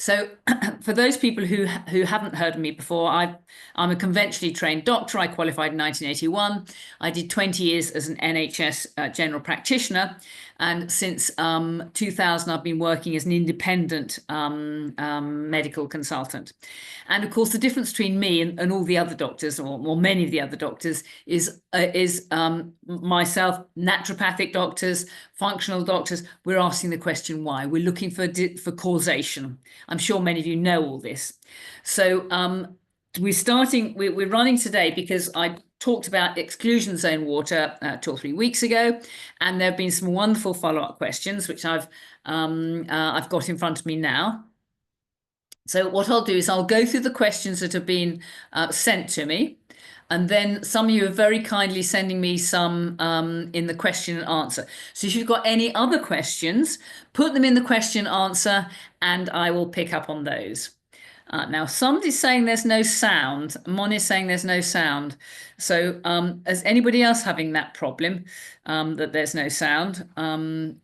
So for those people who haven't heard of me before, I'm a conventionally trained doctor. I qualified in 1981. I did 20 years as an NHS general practitioner. And since 2000, I've been working as an independent medical consultant. And of course, the difference between me and all the other doctors, or many of the other doctors, is myself, naturopathic doctors, functional doctors. We're asking the question why. We're looking for causation. I'm sure many of you know all this. So we're running today because I talked about exclusion zone water 2 or 3 weeks ago, and there have been some wonderful follow-up questions which I've got in front of me now. So what I'll do is I'll go through the questions that have been sent to me, and then some of you are very kindly sending me some in the question and answer. So if you've got any other questions, put them in the question and answer, and I will pick up on those. Now, somebody's saying there's no sound. Mon is saying there's no sound. So is anybody else having that problem, that there's no sound?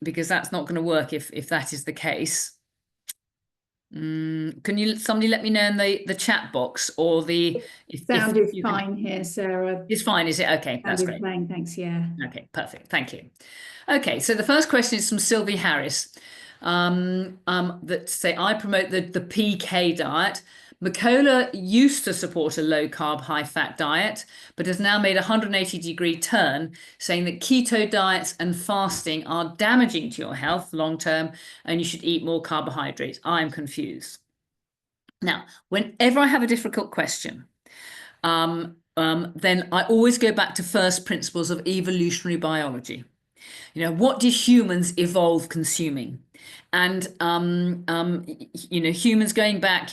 Because that's not going to work if that is the case. Can somebody let me know in the chat box, or sound is fine here, Sarah. It's fine, is it? Okay, that's great. Playing, thanks. Yeah. Okay, perfect. Thank you. Okay, so the first question is from Sylvie Harris. That say I promote the PK diet. Macola used to support a low carb, high fat diet, but has now made a 180-degree turn, saying that keto diets and fasting are damaging to your health long term, and you should eat more carbohydrates. I'm confused. Now, whenever I have a difficult question, then I always go back to first principles of evolutionary biology. What did humans evolve consuming? And humans going back,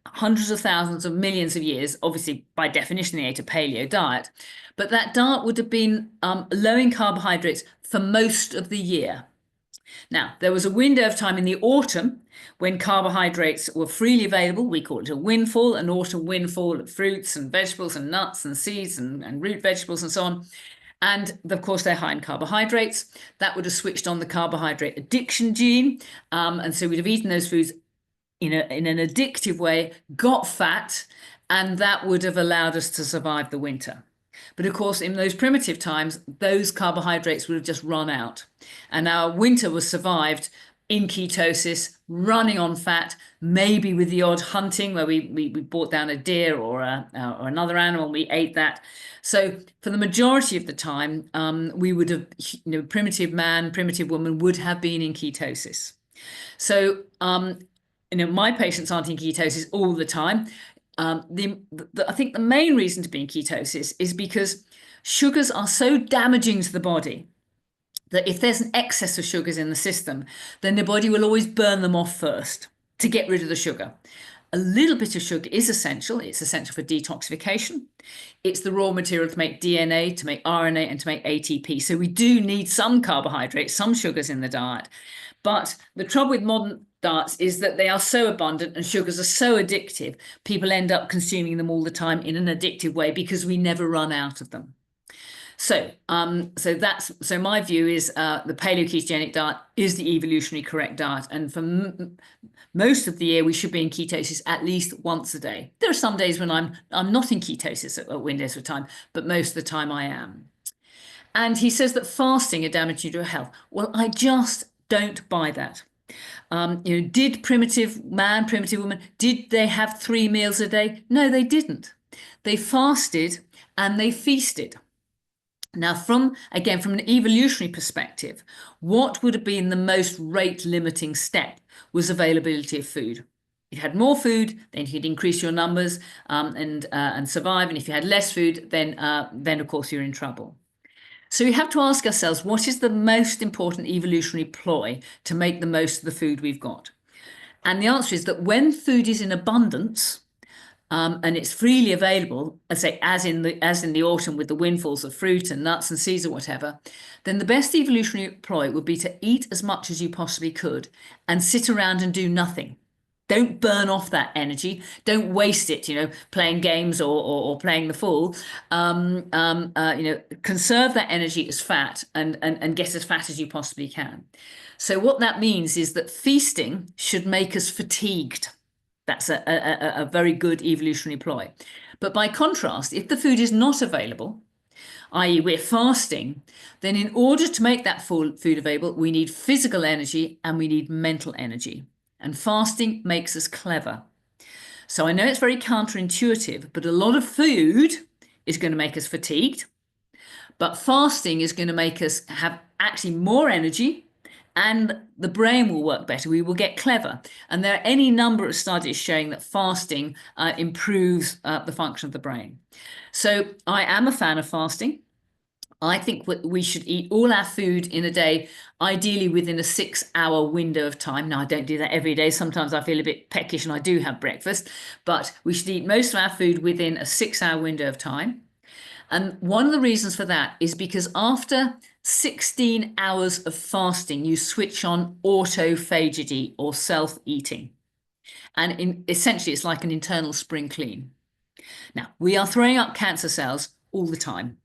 hundreds of thousands of millions of years, obviously by definition they ate a paleo diet, but that diet would have been low in carbohydrates for most of the year. Now, there was a window of time in the autumn when carbohydrates were freely available. We call it a windfall, an autumn windfall of fruits and vegetables and nuts and seeds and root vegetables and so on. And of course, they're high in carbohydrates. That would have switched on the carbohydrate addiction gene. And so we'd have eaten those foods in an addictive way, got fat, and that would have allowed us to survive the winter. But of course, in those primitive times, those carbohydrates would have just run out. And our winter was survived in ketosis, running on fat, maybe with the odd hunting where we brought down a deer or another animal and we ate that. So for the majority of the time, we would have, primitive man, primitive woman would have been in ketosis. So, my patients aren't in ketosis all the time. I think the main reason to be in ketosis is because sugars are so damaging to the body that if there's an excess of sugars in the system, then the body will always burn them off first to get rid of the sugar. A little bit of sugar is essential. It's essential for detoxification. It's the raw material to make DNA, to make RNA, and to make ATP. So we do need some carbohydrates, some sugars in the diet. But the trouble with modern diets is that they are so abundant and sugars are so addictive, people end up consuming them all the time in an addictive way because we never run out of them. So, so my view is the paleo-ketogenic diet is the evolutionary correct diet, and for most of the year we should be in ketosis at least once a day. There are some days when I'm not in ketosis at windows of time, but most of the time I am. And he says that fasting are damaging to your health. Well, I just don't buy that. Did primitive man, primitive woman, did they have 3 meals a day? No, they didn't. They fasted and they feasted. Now, from an evolutionary perspective, what would have been the most rate limiting step was availability of food. If you had more food, then you could increase your numbers and survive. And if you had less food, then of course you're in trouble. So we have to ask ourselves, what is the most important evolutionary ploy to make the most of the food we've got? And the answer is that when food is in abundance, and it's freely available, as in the autumn with the windfalls of fruit and nuts and seeds or whatever, then the best evolutionary ploy would be to eat as much as you possibly could and sit around and do nothing. Don't burn off that energy. Don't waste it, playing games or playing the fool. Conserve that energy as fat and get as fat as you possibly can. So what that means is that feasting should make us fatigued. That's a very good evolutionary ploy. But by contrast, if the food is not available, i.e. we're fasting, then in order to make that food available, we need physical energy and we need mental energy. And fasting makes us clever. So I know it's very counterintuitive, but a lot of food is going to make us fatigued. But fasting is going to make us have actually more energy, and the brain will work better. We will get clever. And there are any number of studies showing that fasting improves the function of the brain. So I am a fan of fasting. I think we should eat all our food in a day, ideally within a 6-hour window of time. Now, I don't do that every day. Sometimes I feel a bit peckish and I do have breakfast, but we should eat most of our food within a 6-hour window of time. And one of the reasons for that is because after 16 hours of fasting, you switch on autophagy or self-eating. And essentially, it's like an internal spring clean. Now, we are throwing up cancer cells all the time.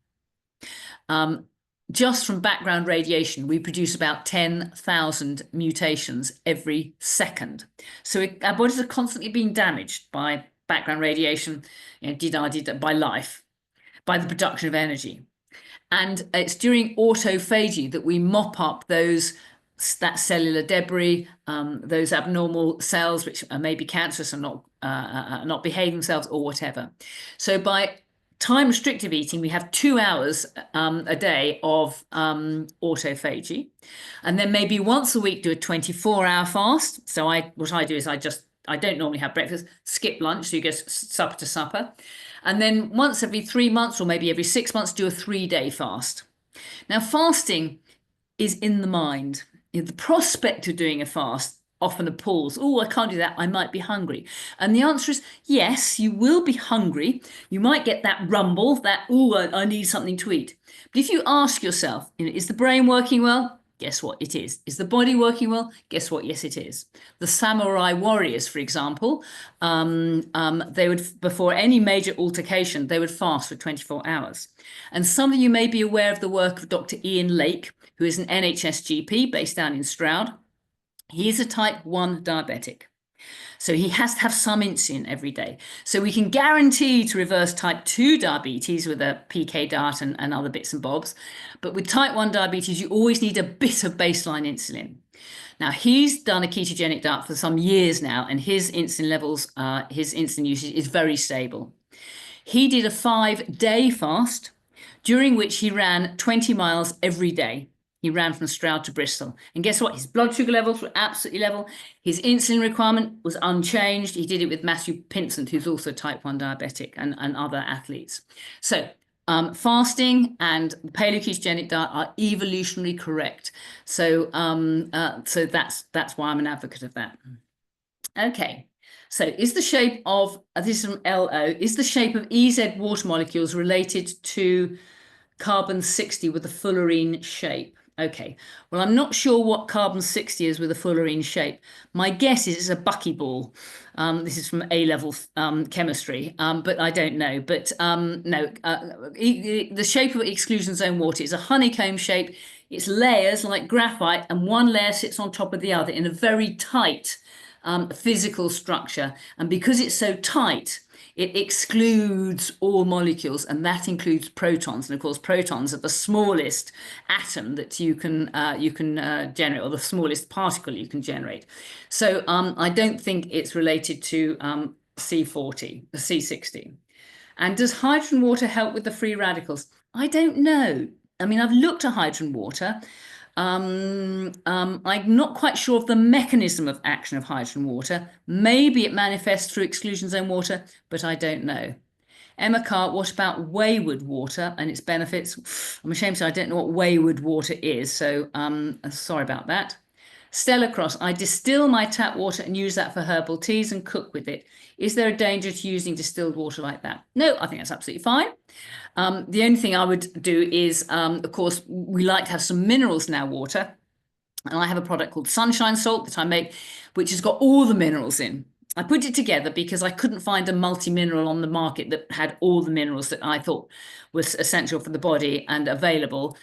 Just from background radiation, we produce about 10,000 mutations every second. So our bodies are constantly being damaged by background radiation, by life, by the production of energy. And it's during autophagy that we mop up that cellular debris, those abnormal cells which are maybe cancerous and not behaving themselves or whatever. So by time restrictive eating, we have 2 hours a day of autophagy, and then maybe once a week do a 24-hour fast. So what I do is I don't normally have breakfast, skip lunch, so you go supper to supper, and then once every 3 months or maybe every 6 months do a 3-day fast. Now, fasting is in the mind. The prospect of doing a fast often appalls. Oh, I can't do that. I might be hungry. And the answer is yes, you will be hungry. You might get that rumble, I need something to eat. But if you ask yourself, is the brain working well? Guess what? It is. Is the body working well? Guess what? Yes, it is. The samurai warriors, for example, they would, before any major altercation, they would fast for 24 hours. And some of you may be aware of the work of Dr. Ian Lake, who is an NHS GP based down in Stroud. He is a type 1 diabetic. So he has to have some insulin every day. So we can guarantee to reverse type 2 diabetes with a PK diet and other bits and bobs. But with type 1 diabetes, you always need a bit of baseline insulin. Now, he's done a ketogenic diet for some years now, and his insulin levels, his insulin usage is very stable. He did a 5-day fast, during which he ran 20 miles every day. He ran from Stroud to Bristol. And guess what? His blood sugar levels were absolutely level. His insulin requirement was unchanged. He did it with Matthew Pinsent, who's also type 1 diabetic, and other athletes. So fasting and the paleoketogenic diet are evolutionarily correct. So, so that's why I'm an advocate of that. Okay. So is the shape of, this is from LO, is the shape of EZ water molecules related to carbon-60 with a fullerene shape? Okay, well, I'm not sure what carbon-60 is with a fullerene shape. My guess is it's a buckyball. This is from A-level chemistry, but I don't know. But no, the shape of exclusion zone water is a honeycomb shape. It's layers like graphite, and one layer sits on top of the other in a very tight physical structure. And because it's so tight, it excludes all molecules, and that includes protons. And of course, protons are the smallest atom that you can generate, or the smallest particle you can generate. So I don't think it's related to C60. And does hydrogen water help with the free radicals? I don't know. I mean, I've looked at hydrogen water. I'm not quite sure of the mechanism of action of hydrogen water. Maybe it manifests through exclusion zone water, but I don't know. Emma Carr, what about wayward water and its benefits? I'm ashamed to say I don't know what wayward water is, so sorry about that. Stella Cross, I distill my tap water and use that for herbal teas and cook with it. Is there a danger to using distilled water like that? No, I think that's absolutely fine. The only thing I would do is, of course, we like to have some minerals in our water. And I have a product called Sunshine Salt that I make, which has got all the minerals in. I put it together because I couldn't find a multi-mineral on the market that had all the minerals that I thought was essential for the body and available.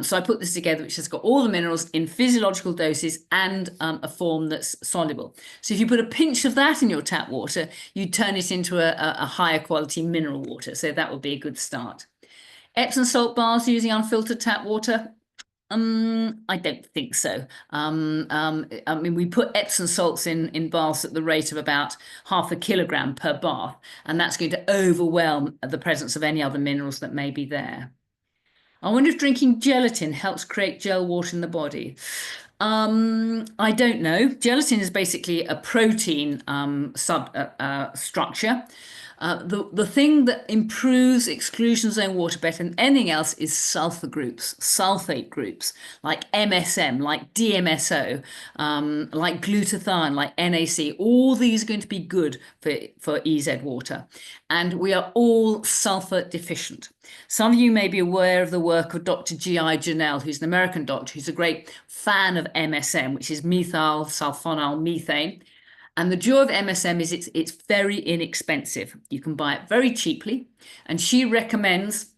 So I put this together, which has got all the minerals in physiological doses and a form that's soluble. So if you put a pinch of that in your tap water, you turn it into a higher quality mineral water. So that would be a good start. Epsom salt baths using unfiltered tap water. I don't think so. I mean, we put Epsom salts in baths at the rate of about 0.5 kilogram per bath, and that's going to overwhelm the presence of any other minerals that may be there. I wonder if drinking gelatin helps create gel water in the body. I don't know. Gelatin is basically a protein structure. The thing that improves exclusion zone water better than anything else is sulfur groups, sulfate groups, like MSM, like DMSO, like glutathione, like NAC. All these are going to be good for EZ water. And we are all sulfur deficient. Some of you may be aware of the work of Dr. G.I. Janelle, who's an American doctor, who's a great fan of MSM, which is methyl sulfonyl methane. And the joy of MSM is it's very inexpensive. You can buy it very cheaply. And she recommends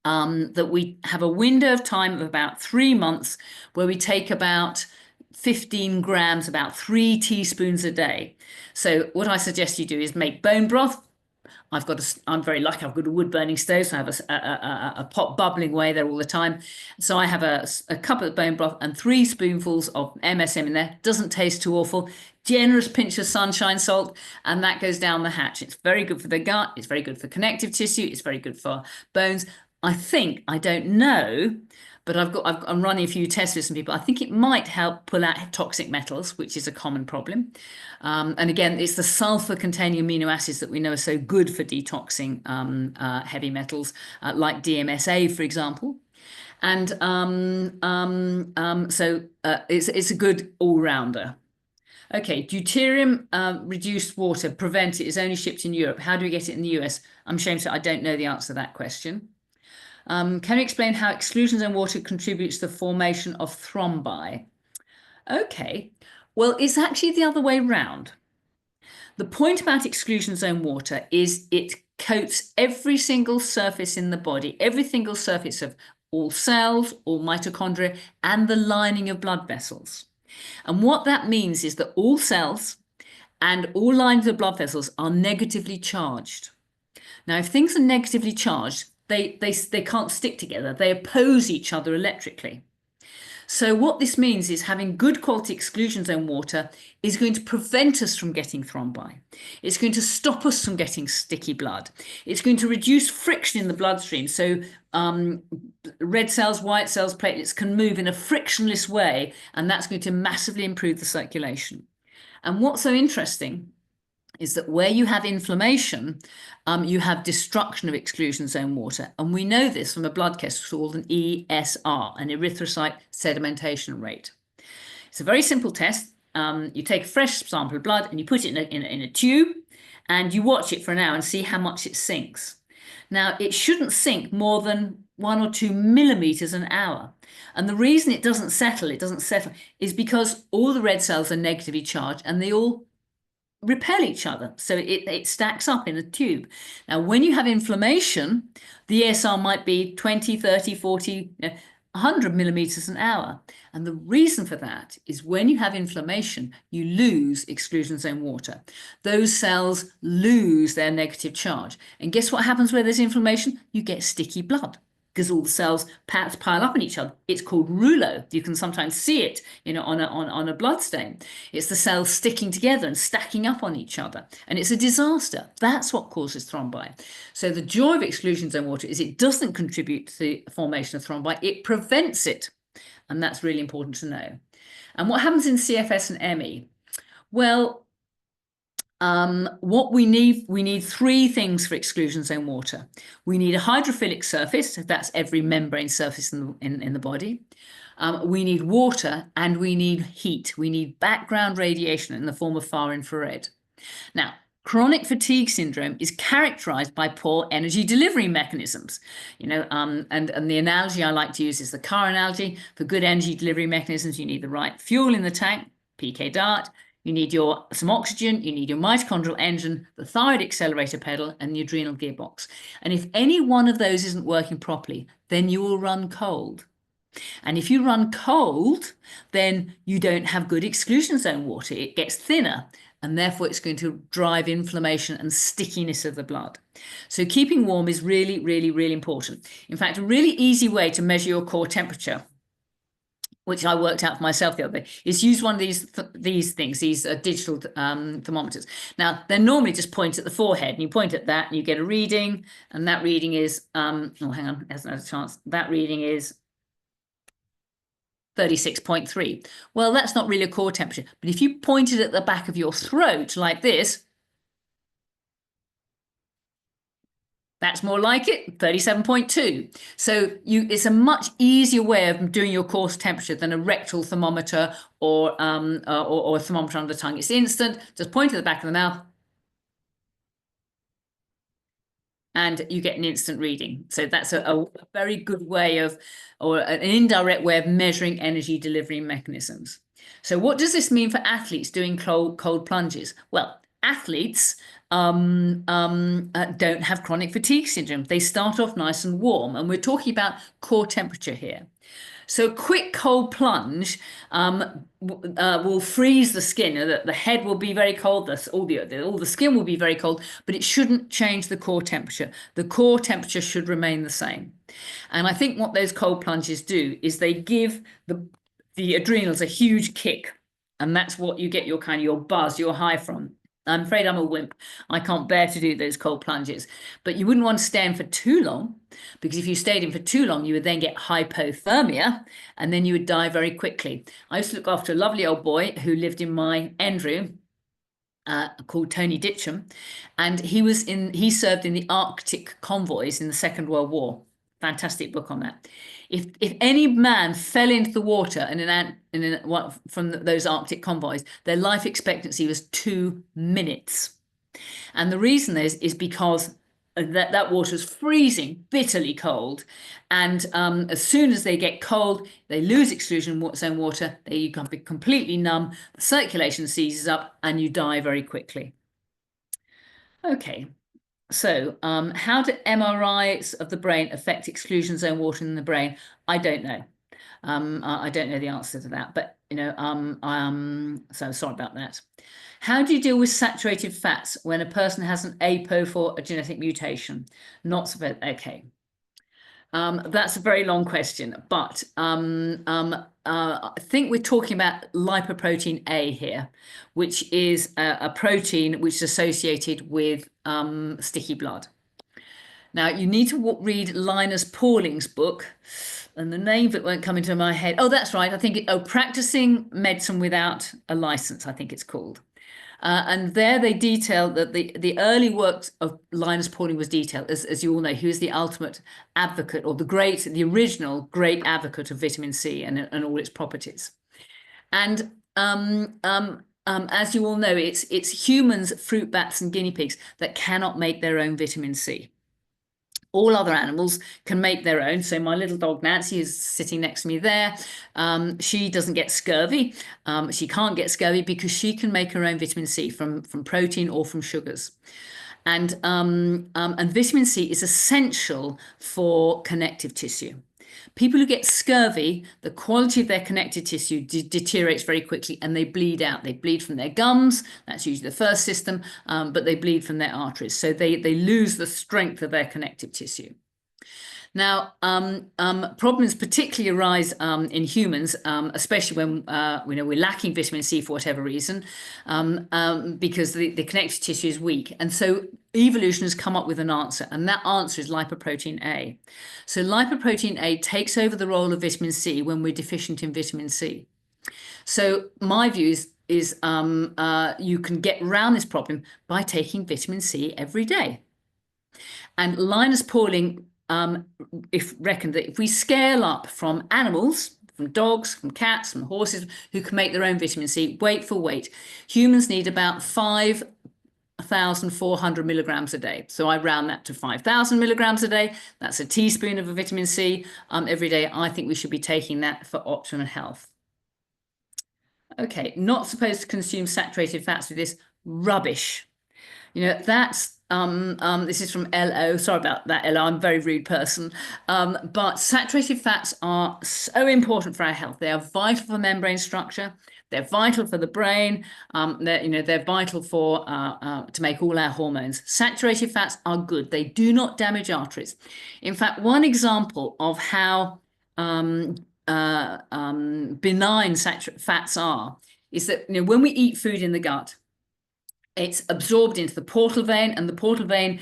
that we have a window of time of about 3 months where we take about 15 grams, about 3 teaspoons a day. So what I suggest you do is make bone broth. I'm very lucky. I've got a wood burning stove, so I have a pot bubbling away there all the time. So I have a cup of bone broth and 3 spoonfuls of MSM in there. Doesn't taste too awful. Generous pinch of sunshine salt, and that goes down the hatch. It's very good for the gut. It's very good for connective tissue. It's very good for bones. I don't know, but I'm running a few tests with some people. I think it might help pull out toxic metals, which is a common problem. And again, it's the sulfur-containing amino acids that we know are so good for detoxing heavy metals, like DMSA, for example. And so it's a good all-rounder. Okay, deuterium reduced water, prevent it, is only shipped in Europe. How do we get it in the US? I'm ashamed to say I don't know the answer to that question. Can you explain how exclusion zone water contributes to the formation of thrombi? Okay, well, it's actually the other way round. The point about exclusion zone water is it coats every single surface in the body, every single surface of all cells, all mitochondria, and the lining of blood vessels. And what that means is that all cells and all lines of blood vessels are negatively charged. Now, if things are negatively charged, they can't stick together. They oppose each other electrically. So what this means is having good quality exclusion zone water is going to prevent us from getting thrombi. It's going to stop us from getting sticky blood. It's going to reduce friction in the bloodstream. So red cells, white cells, platelets can move in a frictionless way, and that's going to massively improve the circulation. And what's so interesting is that where you have inflammation, you have destruction of exclusion zone water. And we know this from a blood test called an ESR, an erythrocyte sedimentation rate. It's a very simple test. You take a fresh sample of blood and you put it in a tube and you watch it for an hour and see how much it sinks. Now, it shouldn't sink more than 1 or 2 millimeters an hour. And the reason it doesn't settle, is because all the red cells are negatively charged and they all repel each other. So it stacks up in a tube. Now, when you have inflammation, the ESR might be 20, 30, 40, 100 millimeters an hour. And the reason for that is when you have inflammation, you lose exclusion zone water. Those cells lose their negative charge. And guess what happens where there's inflammation? You get sticky blood, because all the cells pile up on each other. It's called rouleau. You can sometimes see it, on a blood stain. It's the cells sticking together and stacking up on each other. And it's a disaster. That's what causes thrombi. So the joy of exclusion zone water is it doesn't contribute to the formation of thrombi. It prevents it. And that's really important to know. And what happens in CFS and ME? Well, what we need 3 things for exclusion zone water. We need a hydrophilic surface, that's every membrane surface in the body. We need water and we need heat. We need background radiation in the form of far infrared. Now, chronic fatigue syndrome is characterized by poor energy delivery mechanisms. And the analogy I like to use is the car analogy. For good energy delivery mechanisms, you need the right fuel in the tank, PK dart. You need some oxygen, you need your mitochondrial engine, the thyroid accelerator pedal, and the adrenal gearbox. And if any one of those isn't working properly, then you will run cold. And if you run cold, then you don't have good exclusion zone water. It gets thinner, and therefore it's going to drive inflammation and stickiness of the blood. So keeping warm is really, really, really important. In fact, a really easy way to measure your core temperature, which I worked out for myself the other day, is use one of these things, these digital thermometers. Now, they're normally just point at the forehead, and you point at that, and you get a reading, and that reading is, oh, hang on, hasn't had a chance. That reading is 36.3. Well, that's not really a core temperature, but if you point it at the back of your throat like this, that's more like it, 37.2. So it's a much easier way of doing your core temperature than a rectal thermometer or a thermometer under the tongue. It's instant, just point at the back of the mouth, and you get an instant reading. So that's a very good way of, or an indirect way of measuring energy delivery mechanisms. So what does this mean for athletes doing cold plunges? Well, athletes don't have chronic fatigue syndrome. They start off nice and warm, and we're talking about core temperature here. So a quick cold plunge will freeze the skin. The head will be very cold, all the skin will be very cold, but it shouldn't change the core temperature. The core temperature should remain the same. And I think what those cold plunges do is they give the adrenals a huge kick. And that's what you get your buzz, your high from. I'm afraid I'm a wimp. I can't bear to do those cold plunges. But you wouldn't want to stay in for too long, because if you stayed in for too long, you would then get hypothermia, and then you would die very quickly. I used to look after a lovely old boy who lived in my end room, called Tony Ditcham, and he served in the Arctic convoys in the Second World War. Fantastic book on that. If any man fell into the water from those Arctic convoys, their life expectancy was 2 minutes. And the reason is because that water is freezing, bitterly cold. And as soon as they get cold, they lose exclusion zone water. You can be completely numb. The circulation seizes up, and you die very quickly. Okay. So, how do MRIs of the brain affect exclusion zone water in the brain? I don't know. I don't know the answer to that, but so sorry about that. How do you deal with saturated fats when a person has an APO for a genetic mutation? Not so bad. Okay. That's a very long question, but I think we're talking about lipoprotein A here, which is a protein which is associated with sticky blood. Now, you need to read Linus Pauling's book, and the name of it won't come into my head. Oh, that's right. I think Practicing Medicine Without a License, I think it's called. And there they detail that the early works of Linus Pauling was detailed, as you all know. He was the ultimate advocate, or the original great advocate of vitamin C and all its properties. And as you all know, it's humans, fruit bats, and guinea pigs that cannot make their own vitamin C. All other animals can make their own. So my little dog Nancy is sitting next to me there. She doesn't get scurvy. She can't get scurvy because she can make her own vitamin C from protein or from sugars. And vitamin C is essential for connective tissue. People who get scurvy, the quality of their connective tissue deteriorates very quickly, and they bleed out. They bleed from their gums. That's usually the first system, but they bleed from their arteries. So they lose the strength of their connective tissue. Now, problems particularly arise in humans, especially when we're lacking vitamin C for whatever reason, because the connective tissue is weak. And so evolution has come up with an answer, and that answer is lipoprotein A. So lipoprotein A takes over the role of vitamin C when we're deficient in vitamin C. So my view is you can get around this problem by taking vitamin C every day. And Linus Pauling reckoned that if we scale up from animals, from dogs, from cats, from horses, who can make their own vitamin C, weight for weight, humans need about 5,400 milligrams a day. So I round that to 5,000 milligrams a day. That's a teaspoon of a vitamin C every day. I think we should be taking that for optimum health. Okay, not supposed to consume saturated fats with this rubbish. That's this is from LO. Sorry about that, LO. I'm a very rude person. But saturated fats are so important for our health. They are vital for membrane structure. They're vital for the brain. They're vital for to make all our hormones. Saturated fats are good. They do not damage arteries. In fact, one example of how benign fats are is that when we eat food in the gut, it's absorbed into the portal vein, and the portal vein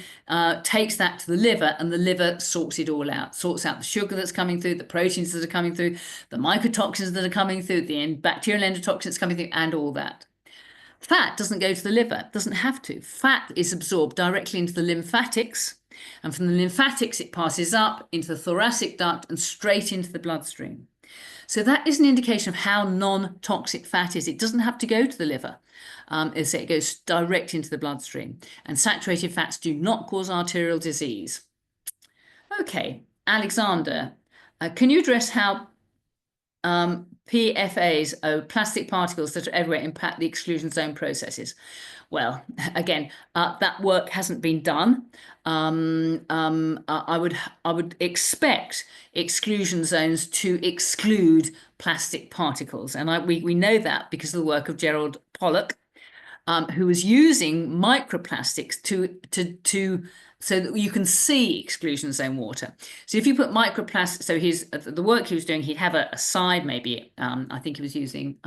takes that to the liver, and the liver sorts it all out, sorts out the sugar that's coming through, the proteins that are coming through, the mycotoxins that are coming through, the bacterial endotoxins coming through, and all that. Fat doesn't go to the liver, doesn't have to. Fat is absorbed directly into the lymphatics, and from the lymphatics it passes up into the thoracic duct and straight into the bloodstream. So that is an indication of how non-toxic fat is. It doesn't have to go to the liver. It goes direct into the bloodstream. And saturated fats do not cause arterial disease. Okay, Alexander, can you address how PFAS, plastic particles that are everywhere, impact the exclusion zone processes? Well, again, that work hasn't been done. I would expect exclusion zones to exclude plastic particles, and we know that because of the work of Gerald Pollack, who was using microplastics so that you can see exclusion zone water. So if you put microplastics, so the work he was doing, he'd have a side maybe. I think he was using.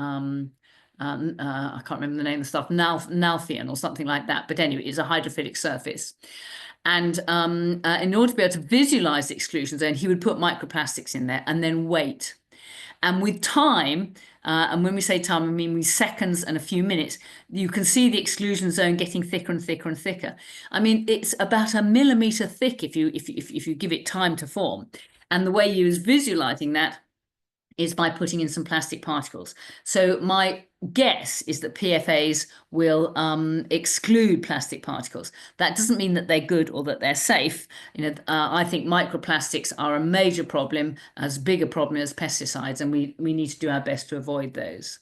I can't remember the name of the stuff, Nalfion or something like that. But anyway, it's a hydrophilic surface. And in order to be able to visualize the exclusion zone, he would put microplastics in there and then wait. And with time, and when we say time, I mean with seconds and a few minutes, you can see the exclusion zone getting thicker and thicker and thicker. I mean, it's about a millimeter thick if you give it time to form. And the way he was visualizing that is by putting in some plastic particles. So my guess is that PFAs will exclude plastic particles. That doesn't mean that they're good or that they're safe. I think microplastics are a major problem, as big a problem as pesticides, and we need to do our best to avoid those.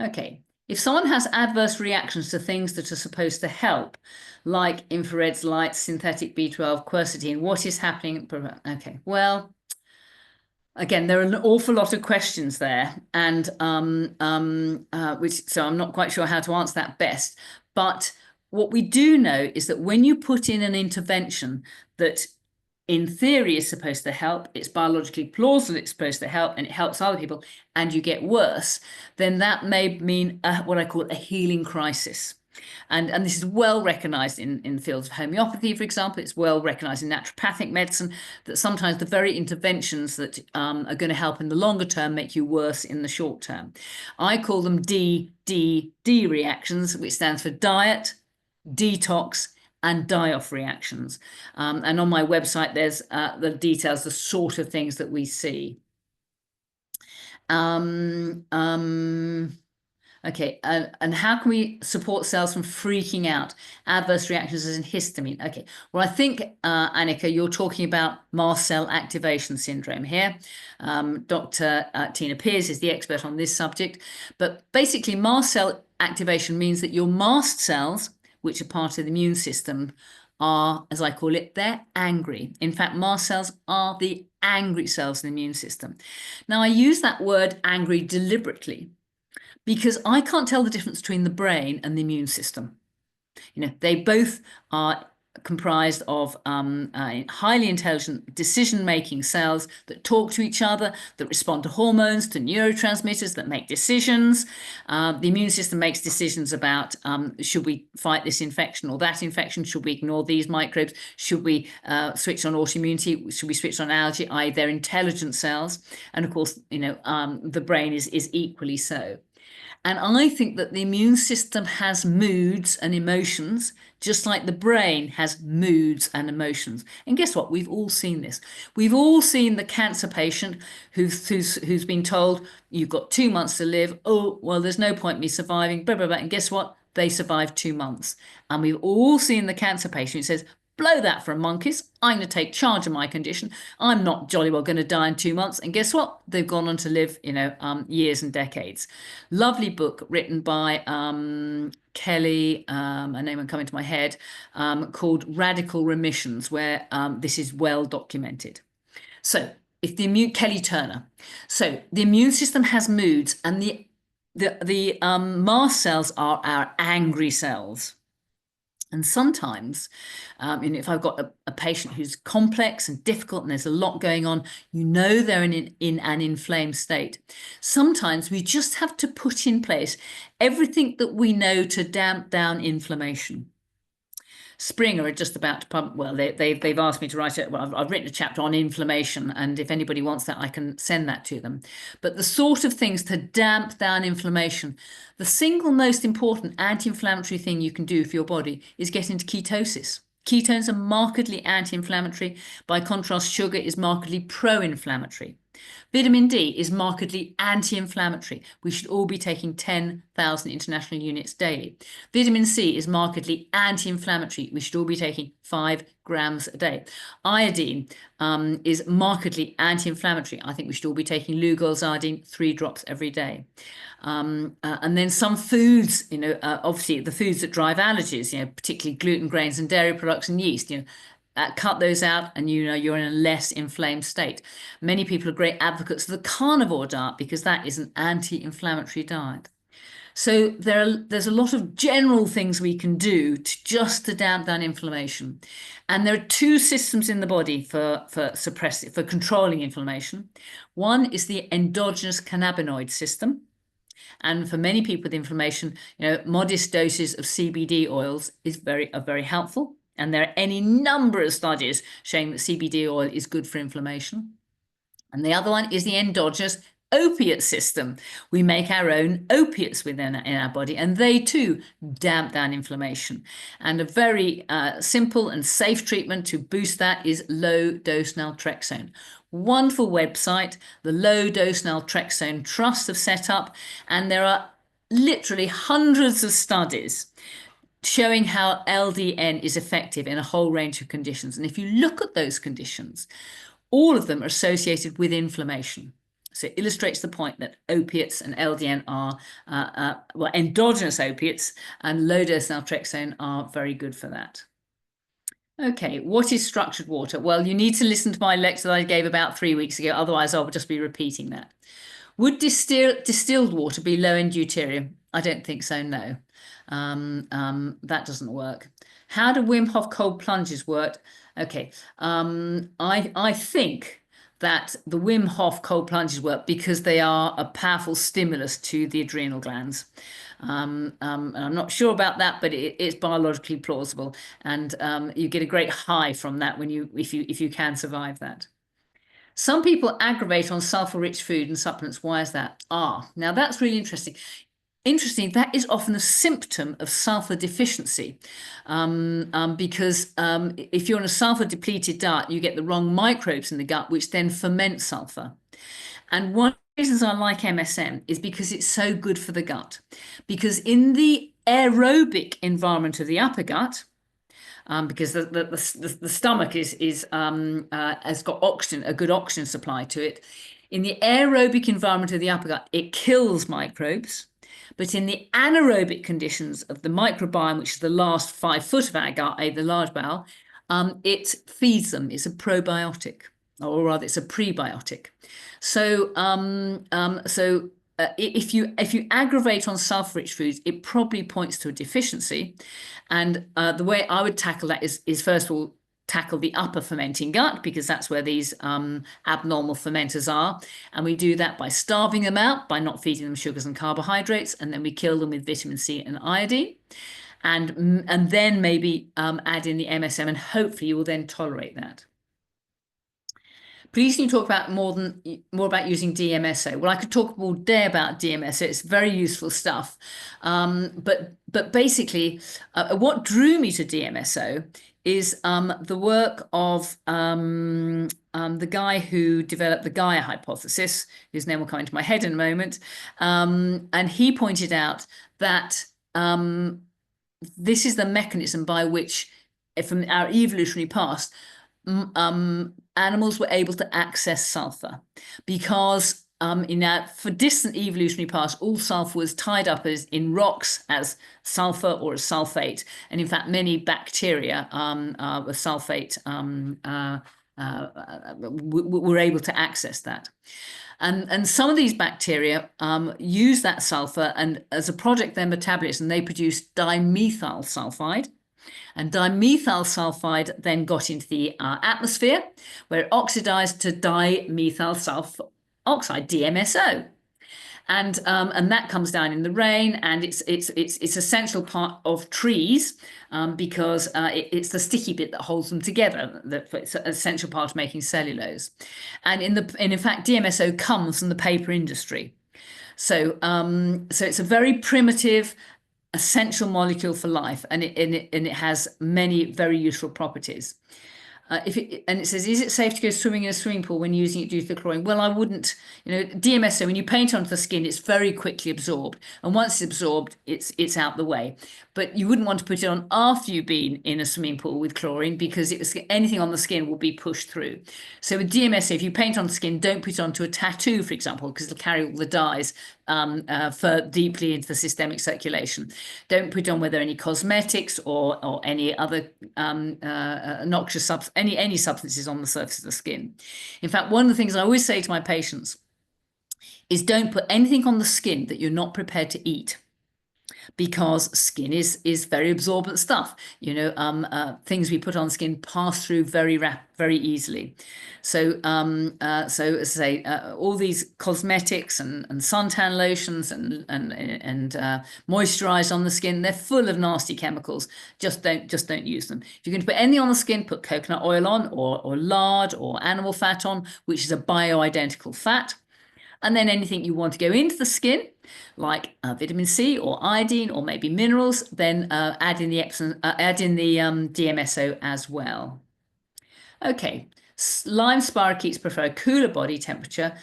Okay. If someone has adverse reactions to things that are supposed to help, like infrared light, synthetic B12, quercetin, what is happening? Okay, well, again, there are an awful lot of questions there, and so I'm not quite sure how to answer that best. But what we do know is that when you put in an intervention that in theory is supposed to help, it's biologically plausible it's supposed to help, and it helps other people, and you get worse, then that may mean what I call a healing crisis. And this is well recognized in the fields of homeopathy, for example. It's well recognized in naturopathic medicine that sometimes the very interventions that are going to help in the longer term make you worse in the short term. I call them DDD reactions, which stands for diet, detox, and die-off reactions. And on my website, there's the details, the sort of things that we see. Okay, and how can we support cells from freaking out? Adverse reactions as in histamine. Okay, well, I think, Annika, you're talking about mast cell activation syndrome here. Dr. Tina Pearce is the expert on this subject. But basically, mast cell activation means that your mast cells, which are part of the immune system, are, as I call it, they're angry. In fact, mast cells are the angry cells in the immune system. Now, I use that word angry deliberately, because I can't tell the difference between the brain and the immune system. They both are comprised of highly intelligent decision-making cells that talk to each other, that respond to hormones, to neurotransmitters, that make decisions. The immune system makes decisions about should we fight this infection or that infection? Should we ignore these microbes? Should we switch on autoimmunity? Should we switch on allergy? They're intelligent cells. And of course, the brain is equally so. And I think that the immune system has moods and emotions, just like the brain has moods and emotions. And guess what? We've all seen this. We've all seen the cancer patient who's been told, you've got 2 months to live. Oh, well, there's no point in me surviving, blah, blah, blah. And guess what? They survived 2 months. And we've all seen the cancer patient who says, blow that for monkeys. I'm going to take charge of my condition. I'm not jolly well going to die in 2 months. And guess what? They've gone on to live, years and decades. Lovely book written by Kelly, a name won't come into my head, called Radical Remissions, where this is well documented. So if the immune, Kelly Turner. So the immune system has moods, and the mast cells are our angry cells. And sometimes, if I've got a patient who's complex and difficult and there's a lot going on, they're in an inflamed state. Sometimes we just have to put in place everything that we know to damp down inflammation. Springer are just about to pump. Well, they've asked me to write it. Well, I've written a chapter on inflammation, and if anybody wants that, I can send that to them. But the sort of things to damp down inflammation, the single most important anti-inflammatory thing you can do for your body is get into ketosis. Ketones are markedly anti-inflammatory. By contrast, sugar is markedly pro-inflammatory. Vitamin D is markedly anti-inflammatory. We should all be taking 10,000 international units daily. Vitamin C is markedly anti-inflammatory. We should all be taking 5 grams a day. Iodine is markedly anti-inflammatory. I think we should all be taking Lugol's iodine 3 drops every day. And then some foods, obviously the foods that drive allergies, particularly gluten, grains and dairy products and yeast, cut those out and you're in a less inflamed state. Many people are great advocates of the carnivore diet because that is an anti-inflammatory diet. So there's a lot of general things we can do to damp down inflammation. And there are 2 systems in the body for controlling inflammation. One is the endogenous cannabinoid system. And for many people with inflammation, modest doses of CBD oils are very helpful. And there are any number of studies showing that CBD oil is good for inflammation. And the other one is the endogenous opiate system. We make our own opiates in our body, and they too damp down inflammation. And a very simple and safe treatment to boost that is low-dose naltrexone. Wonderful website, the Low-Dose Naltrexone Trust have set up, and there are literally hundreds of studies showing how LDN is effective in a whole range of conditions. And if you look at those conditions, all of them are associated with inflammation. So it illustrates the point that opiates and LDN are, endogenous opiates, and low-dose naltrexone are very good for that. Okay, what is structured water? Well, you need to listen to my lecture that I gave about 3 weeks ago, otherwise I'll just be repeating that. Would distilled water be low in deuterium? I don't think so, no. That doesn't work. How do Wim Hof cold plunges work? Okay, I think that the Wim Hof cold plunges work because they are a powerful stimulus to the adrenal glands. And I'm not sure about that, but it's biologically plausible, and you get a great high from that if you can survive that. Some people aggravate on sulfur-rich food and supplements. Why is that? Now that's really interesting. That is often a symptom of sulfur deficiency, because if you're on a sulfur-depleted diet, you get the wrong microbes in the gut, which then ferment sulfur. And one of the reasons I like MSM is because it's so good for the gut. Because in the aerobic environment of the upper gut, because the stomach has got oxygen, a good oxygen supply to it. In the aerobic environment of the upper gut, it kills microbes. But in the anaerobic conditions of the microbiome, which is the last 5 foot of our gut, the large bowel, it feeds them. It's a probiotic, or rather, it's a prebiotic. So, if you aggravate on sulfur-rich foods, it probably points to a deficiency. And the way I would tackle that is first of all, tackle the upper fermenting gut, because that's where these abnormal fermenters are. And we do that by starving them out, by not feeding them sugars and carbohydrates, and then we kill them with vitamin C and iodine. And then maybe add in the MSM, and hopefully you will then tolerate that. Please can you talk about more about using DMSO? Well, I could talk all day about DMSO. It's very useful stuff. But basically, what drew me to DMSO is the work of the guy who developed the Gaia hypothesis, whose name will come into my head in a moment. And he pointed out that this is the mechanism by which from our evolutionary past, animals were able to access sulfur because for distant evolutionary past, all sulfur was tied up as in rocks as sulfur or as sulfate, and in fact, many bacteria with sulfate were able to access that. And some of these bacteria use that sulfur, and as a product, their metabolism, they produce dimethyl sulfide. And dimethyl sulfide then got into the atmosphere, where it oxidized to dimethyl sulfur oxide, DMSO. And that comes down in the rain, and it's essential part of trees because it's the sticky bit that holds them together. It's an essential part of making cellulose, and in fact DMSO comes from the paper industry. So it's a very primitive, essential molecule for life, and it has many very useful properties. And it says, is it safe to go swimming in a swimming pool when using it due to the chlorine? Well, I wouldn't. DMSO, when you paint onto the skin, it's very quickly absorbed. And once it's absorbed, it's out the way. But you wouldn't want to put it on after you've been in a swimming pool with chlorine, because anything on the skin will be pushed through. So with DMSO, if you paint on the skin, don't put it onto a tattoo, for example, because it'll carry all the dyes deeply into the systemic circulation. Don't put on whether any cosmetics or any other noxious substances, any substances on the surface of the skin. In fact, one of the things I always say to my patients is don't put anything on the skin that you're not prepared to eat, because skin is very absorbent stuff. Things we put on skin pass through very easily. So as I say, all these cosmetics and suntan lotions and moisturize on the skin, they're full of nasty chemicals. Just don't use them. If you're going to put anything on the skin, put coconut oil on, or lard, or animal fat on, which is a bioidentical fat. And then anything you want to go into the skin, like vitamin C or iodine or maybe minerals, then add in the DMSO as well. Okay, lime spirochetes prefer a cooler body temperature,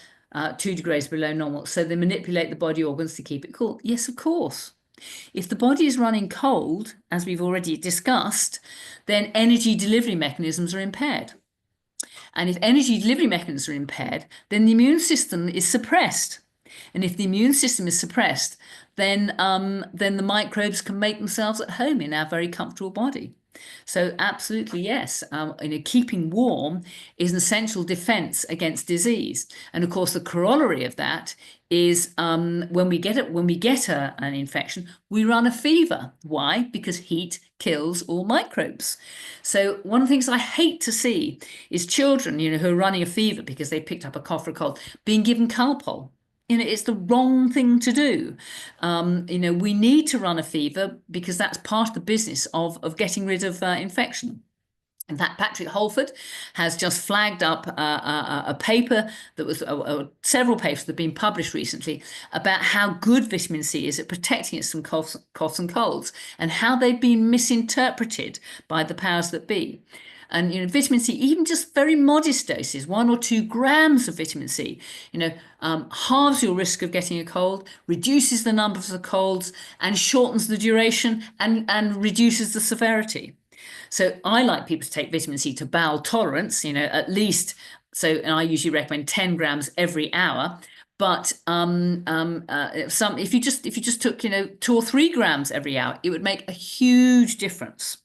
2 degrees below normal, so they manipulate the body organs to keep it cool. Yes, of course. If the body is running cold, as we've already discussed, then energy delivery mechanisms are impaired. And if energy delivery mechanisms are impaired, then the immune system is suppressed. And if the immune system is suppressed, then the microbes can make themselves at home in our very comfortable body. So absolutely, yes, keeping warm is an essential defense against disease. And of course, the corollary of that is when we get an infection, we run a fever. Why? Because heat kills all microbes. So one of the things I hate to see is children, who are running a fever because they picked up a cough or a cold, being given Calpol. It's the wrong thing to do. We need to run a fever because that's part of the business of getting rid of infection. In fact, Patrick Holford has just flagged up a paper that was several papers that have been published recently about how good vitamin C is at protecting us from coughs and colds, and how they've been misinterpreted by the powers that be. And vitamin C, even just very modest doses, 1 or 2 grams of vitamin C, halves your risk of getting a cold, reduces the numbers of colds, and shortens the duration and reduces the severity. So I like people to take vitamin C to bowel tolerance, at least. And I usually recommend 10 grams every hour. But if you just took 2 or 3 grams every hour, it would make a huge difference.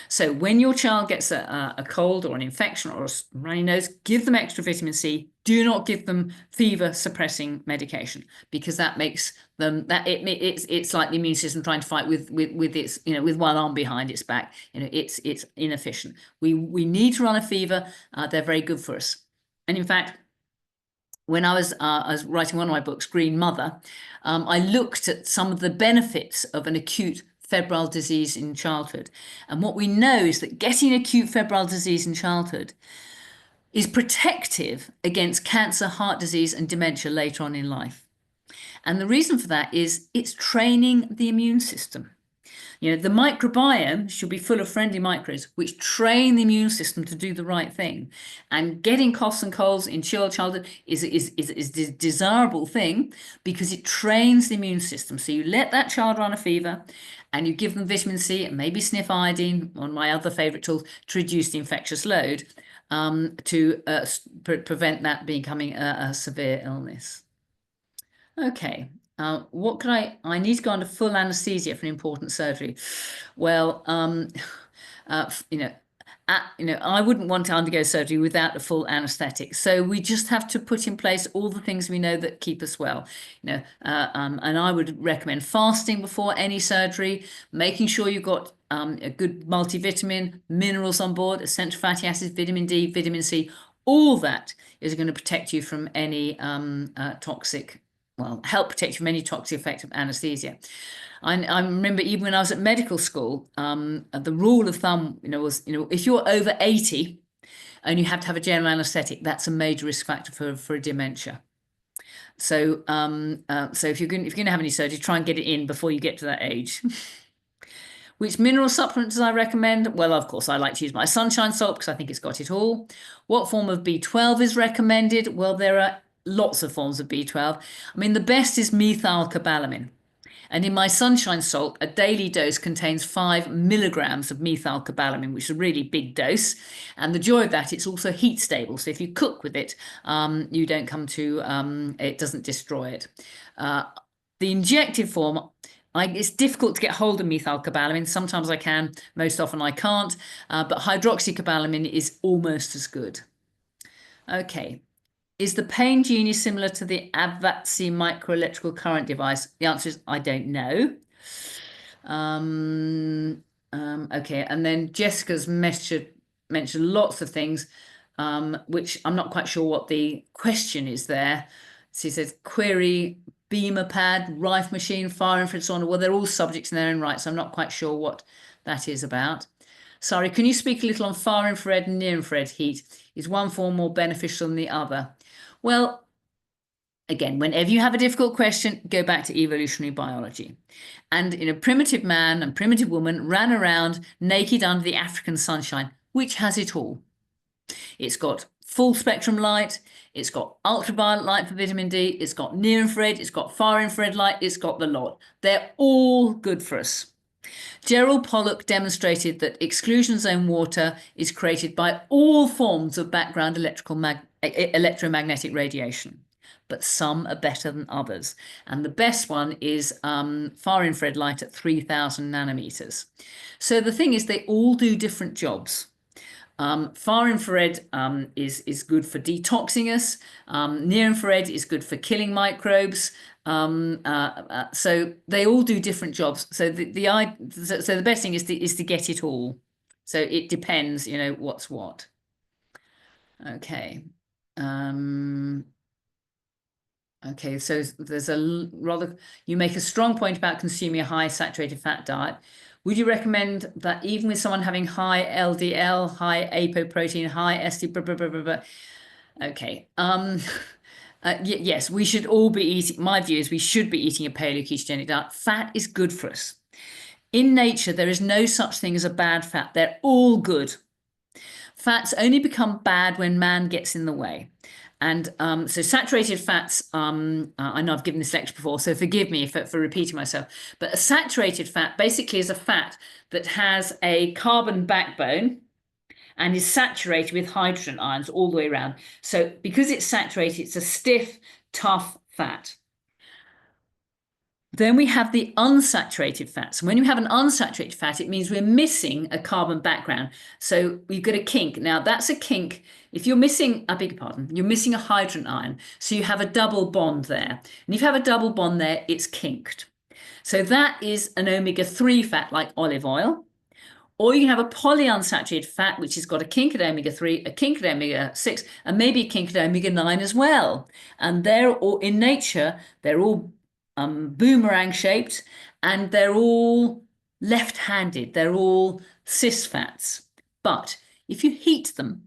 So when your child gets a cold or an infection or a runny nose, give them extra vitamin C. Do not give them fever suppressing medication, because that makes them it's like the immune system trying to fight with its with one arm behind its back. It's inefficient. We need to run a fever. They're very good for us. And in fact, when I was writing one of my books, Green Mother, I looked at some of the benefits of an acute febrile disease in childhood. And what we know is that getting acute febrile disease in childhood is protective against cancer, heart disease, and dementia later on in life. And the reason for that is it's training the immune system. The microbiome should be full of friendly microbes which train the immune system to do the right thing. And getting coughs and colds in childhood is a desirable thing because it trains the immune system. So you let that child run a fever and you give them vitamin C and maybe sniff iodine, one of my other favourite tools, to reduce the infectious load, to prevent that becoming a severe illness. Okay. What can I need to go under full anaesthesia for an important surgery. Well, I wouldn't want to undergo surgery without a full anaesthetic. So we just have to put in place all the things we know that keep us well. And I would recommend fasting before any surgery, making sure you've got a good multivitamin, minerals on board, essential fatty acids, vitamin D, vitamin C. All that is going to protect you from any help protect you from any toxic effect of anaesthesia. I remember even when I was at medical school, the rule of thumb, was, if you're over 80 and you have to have a general anaesthetic, that's a major risk factor for a dementia. So, so if you're going to have any surgery, try and get it in before you get to that age. Which mineral supplements I recommend? Well, of course, I like to use my sunshine salt because I think it's got it all. What form of B12 is recommended? Well, there are lots of forms of B12. I mean, the best is methylcobalamin. And in my sunshine salt, a daily dose contains 5 milligrams of methylcobalamin, which is a really big dose. And the joy of that, it's also heat stable. So if you cook with it, you don't come to, it doesn't destroy it. The injected form, it's difficult to get hold of methylcobalamin. Sometimes I can, most often I can't. But hydroxycobalamin is almost as good. Okay. Is the pain Genie similar to the Advatsi microelectrical current device? The answer is I don't know. Okay, and then Jessica's mentioned lots of things, which I'm not quite sure what the question is there. She says query, beamer pad, rife machine, fire infrared sauna. Well, they're all subjects in their own right, so I'm not quite sure what that is about. Sorry, can you speak a little on far infrared and near infrared heat? Is one form more beneficial than the other? Well, again, whenever you have a difficult question, go back to evolutionary biology. And primitive man and primitive woman ran around naked under the African sunshine, which has it all. It's got full spectrum light, it's got ultraviolet light for vitamin D, it's got near infrared, it's got far infrared light, it's got the lot. They're all good for us. Gerald Pollack demonstrated that exclusion zone water is created by all forms of background electromagnetic radiation, but some are better than others. And the best one is far infrared light at 3000 nanometers. So the thing is, they all do different jobs. Far infrared is good for detoxing us. Near infrared is good for killing microbes. So they all do different jobs. So the best thing is to get it all. So it depends, what's what. Okay. Okay, so there's you make a strong point about consuming a high saturated fat diet. Would you recommend that even with someone having high LDL, high apoprotein, high ST, blah, blah, blah, blah, blah? Okay. Yes, we should all be eating, my view is we should be eating a paleo ketogenic diet. Fat is good for us. In nature, there is no such thing as a bad fat. They're all good. Fats only become bad when man gets in the way. And so saturated fats, I know I've given this lecture before, so forgive me for repeating myself, but a saturated fat basically is a fat that has a carbon backbone and is saturated with hydrogen ions all the way around. So because it's saturated, it's a stiff, tough fat. Then we have the unsaturated fats. When you have an unsaturated fat, it means we're missing a carbon background. So we've got a kink. Now that's a kink. If you're missing, I beg your pardon, you're missing a hydrogen ion. So you have a double bond there. And if you have a double bond there, it's kinked. So that is an omega-3 fat like olive oil. Or you can have a polyunsaturated fat, which has got a kink at omega-3, a kink at omega-6, and maybe a kink at omega-9 as well. And they're all, in nature, they're all boomerang shaped, and they're all left-handed. They're all cis fats. But if you heat them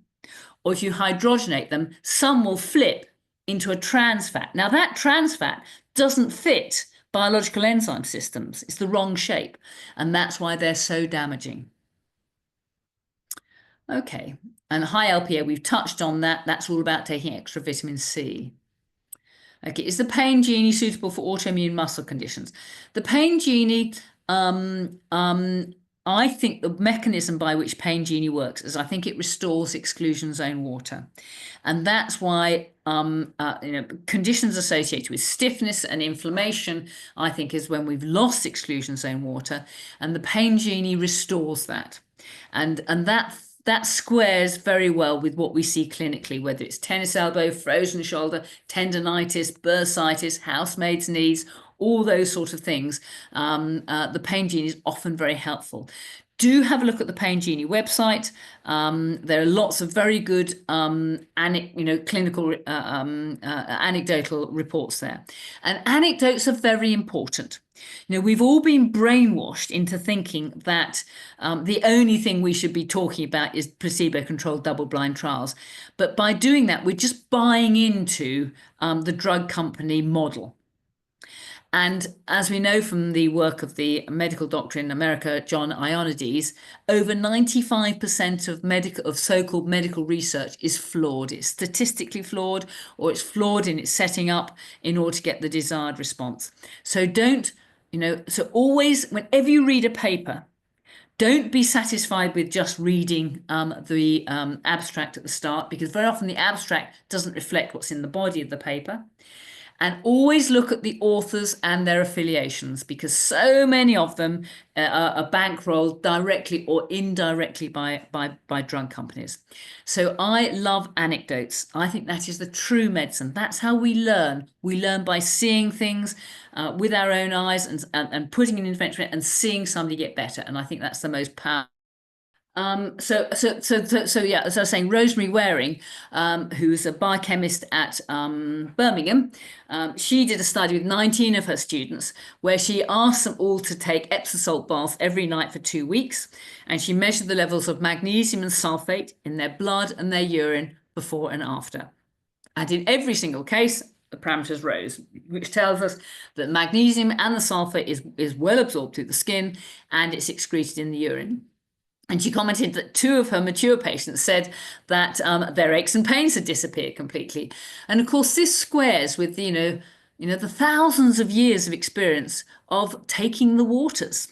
or if you hydrogenate them, some will flip into a trans fat. Now that trans fat doesn't fit biological enzyme systems. It's the wrong shape, and that's why they're so damaging. Okay, and high LPA, we've touched on that. That's all about taking extra vitamin C. Okay, is the pain genie suitable for autoimmune muscle conditions? The pain genie, I think the mechanism by which pain genie works is I think it restores exclusion zone water. And that's why conditions associated with stiffness and inflammation, I think, is when we've lost exclusion zone water, and the pain genie restores that. And that squares very well with what we see clinically, whether it's tennis elbow, frozen shoulder, tendonitis, bursitis, housemaid's knees, all those sort of things. The Pain Genie is often very helpful. Do have a look at the Pain Genie website. There are lots of very good clinical anecdotal reports there. And anecdotes are very important. We've all been brainwashed into thinking that the only thing we should be talking about is placebo-controlled double-blind trials. But by doing that, we're just buying into the drug company model. And as we know from the work of the medical doctor in America, John Ioannidis, over 95% of so-called medical research is flawed. It's statistically flawed, or it's flawed in its setting up in order to get the desired response. So always, whenever you read a paper, don't be satisfied with just reading the abstract at the start, because very often the abstract doesn't reflect what's in the body of the paper. And always look at the authors and their affiliations, because so many of them are bankrolled directly or indirectly by drug companies. So I love anecdotes. I think that is the true medicine. That's how we learn. We learn by seeing things with our own eyes and putting an intervention and seeing somebody get better. And I think that's the most powerful. Yeah, as I was saying, Rosemary Waring, who's a biochemist at Birmingham, she did a study with 19 of her students where she asked them all to take Epsom salt baths every night for 2 weeks, and she measured the levels of magnesium and sulfate in their blood and their urine before and after. And in every single case, the parameters rose, which tells us that magnesium and the sulfate is well absorbed through the skin and it's excreted in the urine. And she commented that 2 of her mature patients said that their aches and pains had disappeared completely. And of course, this squares with the thousands of years of experience of taking the waters.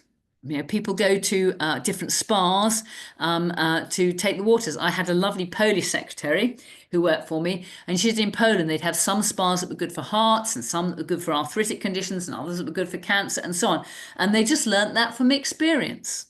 People go to different spas to take the waters. I had a lovely Polish secretary who worked for me, and she's in Poland. They'd have some spas that were good for hearts and some that were good for arthritic conditions and others that were good for cancer and so on. And they just learnt that from experience.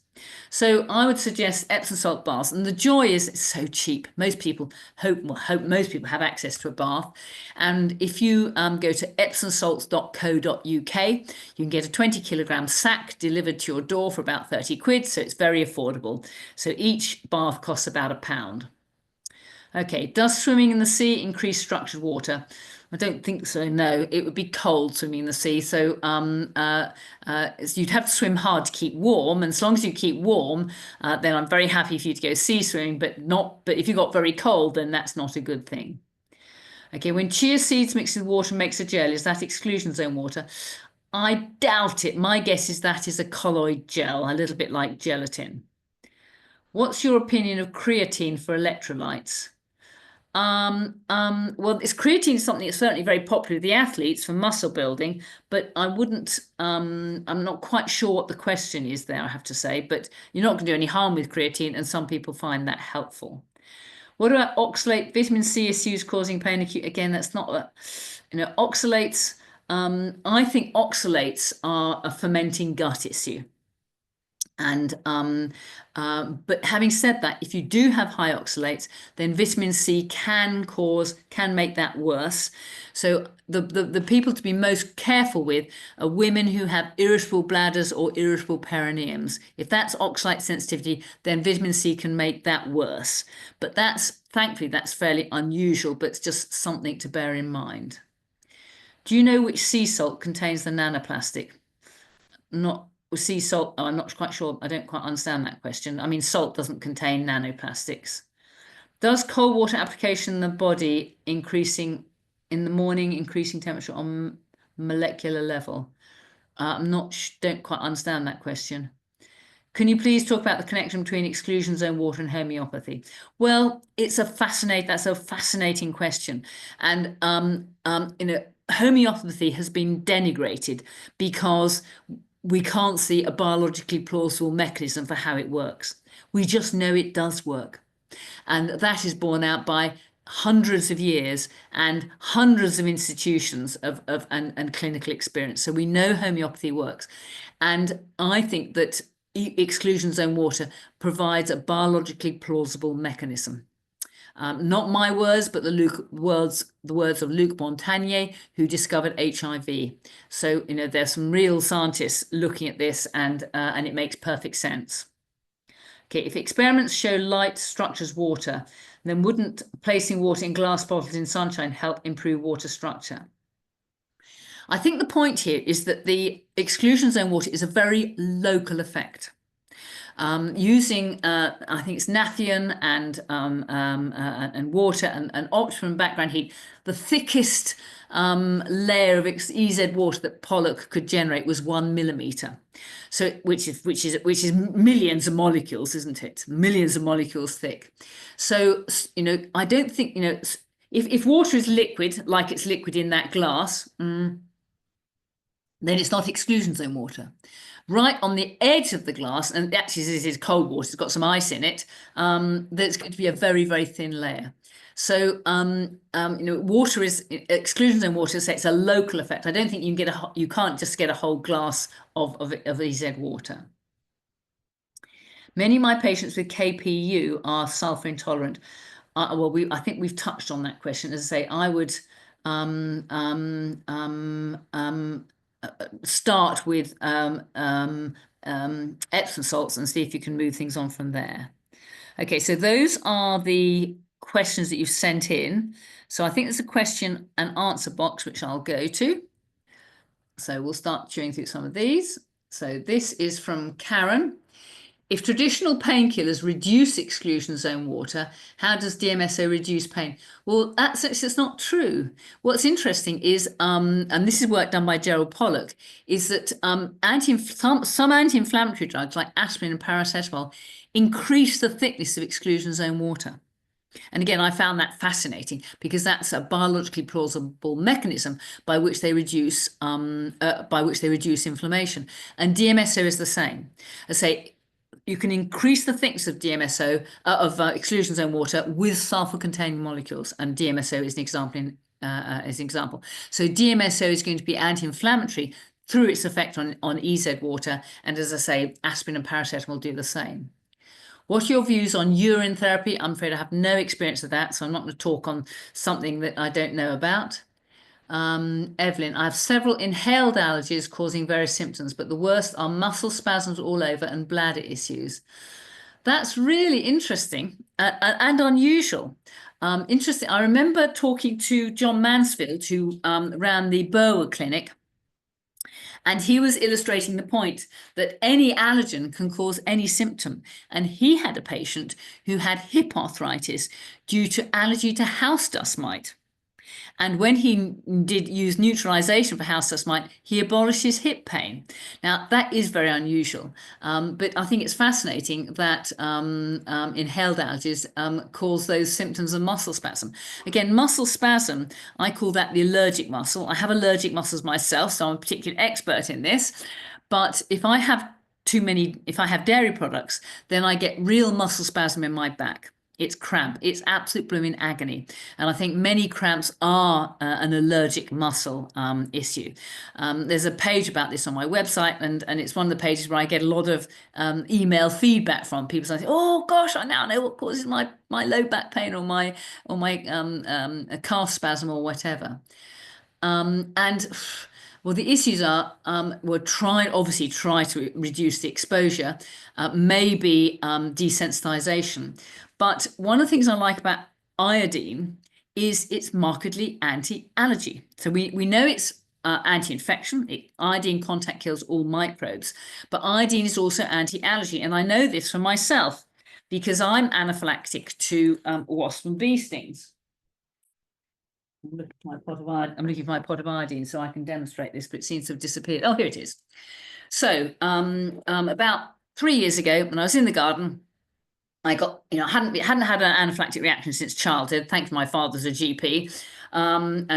So I would suggest Epsom salt baths, and the joy is it's so cheap. Most people hope most people have access to a bath. And if you go to epsomsalts.co.uk, you can get a 20-kilogram sack delivered to your door for about 30 quid. So it's very affordable. So each bath costs about £1. Okay, does swimming in the sea increase structured water? I don't think so, no. It would be cold swimming in the sea. So you'd have to swim hard to keep warm. And as long as you keep warm, then I'm very happy for you to go sea swimming, but if you got very cold, then that's not a good thing. Okay, when chia seeds mixed with water makes a gel, is that exclusion zone water? I doubt it. My guess is that is a colloid gel, a little bit like gelatin. What's your opinion of creatine for electrolytes? Well, creatine is something that's certainly very popular with the athletes for muscle building, but I wouldn't, I'm not quite sure what the question is there, I have to say, but you're not going to do any harm with creatine, and some people find that helpful. What about oxalate? Vitamin C is used causing pain acute. Again, that's not oxalates. I think oxalates are a fermenting gut issue. And but having said that, if you do have high oxalates, then vitamin C can make that worse. So the people to be most careful with are women who have irritable bladders or irritable perineums. If that's oxalate sensitivity, then vitamin C can make that worse. But thankfully that's fairly unusual, but it's just something to bear in mind. Do you know which sea salt contains the nanoplastic? Sea salt, I'm not quite sure. I don't quite understand that question. I mean, salt doesn't contain nanoplastics. Does cold water application in the body increasing in the morning, increasing temperature on molecular level? don't quite understand that question. Can you please talk about the connection between exclusion zone water and homeopathy? Well, that's a fascinating question. And, homeopathy has been denigrated because we can't see a biologically plausible mechanism for how it works. We just know it does work. And that is borne out by hundreds of years and hundreds of institutions and clinical experience. So we know homeopathy works. And I think that exclusion zone water provides a biologically plausible mechanism. Not my words, but the words of Luc Montagnier, who discovered HIV. So, there's some real scientists looking at this, and it makes perfect sense. Okay, if experiments show light structures water, then wouldn't placing water in glass bottles in sunshine help improve water structure? I think the point here is that the exclusion zone water is a very local effect. Using, I think it's Nathion and water and optimum background heat, the thickest layer of EZ water that Pollock could generate was 1 millimeter. So, which is millions of molecules, isn't it? Millions of molecules thick. So, I don't think, if water is liquid, like it's liquid in that glass, then it's not exclusion zone water. Right on the edge of the glass, and actually this is cold water, it's got some ice in it, there's going to be a very, very thin layer. So, water is exclusion zone water, so it's a local effect. I don't think you can't just get a whole glass of EZ water. Many of my patients with KPU are sulfur intolerant. I think we've touched on that question. As I say, I would start with Epsom salts and see if you can move things on from there. Okay, so those are the questions that you've sent in. So I think there's a question and answer box, which I'll go to. So we'll start chewing through some of these. So this is from Karen. If traditional painkillers reduce exclusion zone water, how does DMSO reduce pain? Well, that's not true. What's interesting is, and this is work done by Gerald Pollock, is that some anti-inflammatory drugs like aspirin and paracetamol increase the thickness of exclusion zone water. And again, I found that fascinating because that's a biologically plausible mechanism by which they reduce inflammation. And DMSO is the same. I say, you can increase the thickness of DMSO exclusion zone water with sulfur-containing molecules, and DMSO is an example. So DMSO is going to be anti-inflammatory through its effect on EZ water, and as I say, aspirin and paracetamol do the same. What are your views on urine therapy? I'm afraid I have no experience of that, so I'm not going to talk on something that I don't know about. Evelyn, I have several inhaled allergies causing various symptoms, but the worst are muscle spasms all over and bladder issues. That's really interesting and unusual. Interesting. I remember talking to John Mansfield, who ran the Burwood Clinic, and he was illustrating the point that any allergen can cause any symptom. And he had a patient who had hip arthritis due to allergy to house dust mite. And when he did use neutralization for house dust mite, he abolished his hip pain. Now, that is very unusual, but I think it's fascinating that inhaled allergies cause those symptoms of muscle spasm. Again, muscle spasm, I call that the allergic muscle. I have allergic muscles myself, so I'm a particular expert in this. But if I have dairy products, then I get real muscle spasm in my back. It's cramp. It's absolute blooming agony. And I think many cramps are an allergic muscle issue. There's a page about this on my website, and it's one of the pages where I get a lot of email feedback from people saying, oh gosh, I now know what causes my low back pain or my calf spasm or whatever. Well, the issues are we'll obviously try to reduce the exposure, maybe desensitization. But one of the things I like about iodine is it's markedly anti-allergy. So we know it's anti-infection. Iodine contact kills all microbes, but iodine is also anti-allergy. And I know this for myself because I'm anaphylactic to wasp and bee stings. I'm looking for my pot of iodine. I'm looking for my pot of iodine so I can demonstrate this, but it seems to have disappeared. Oh, here it is. So about 3 years ago, when I was in the garden, I got, hadn't had an anaphylactic reaction since childhood. Thanks, my father's a GP, and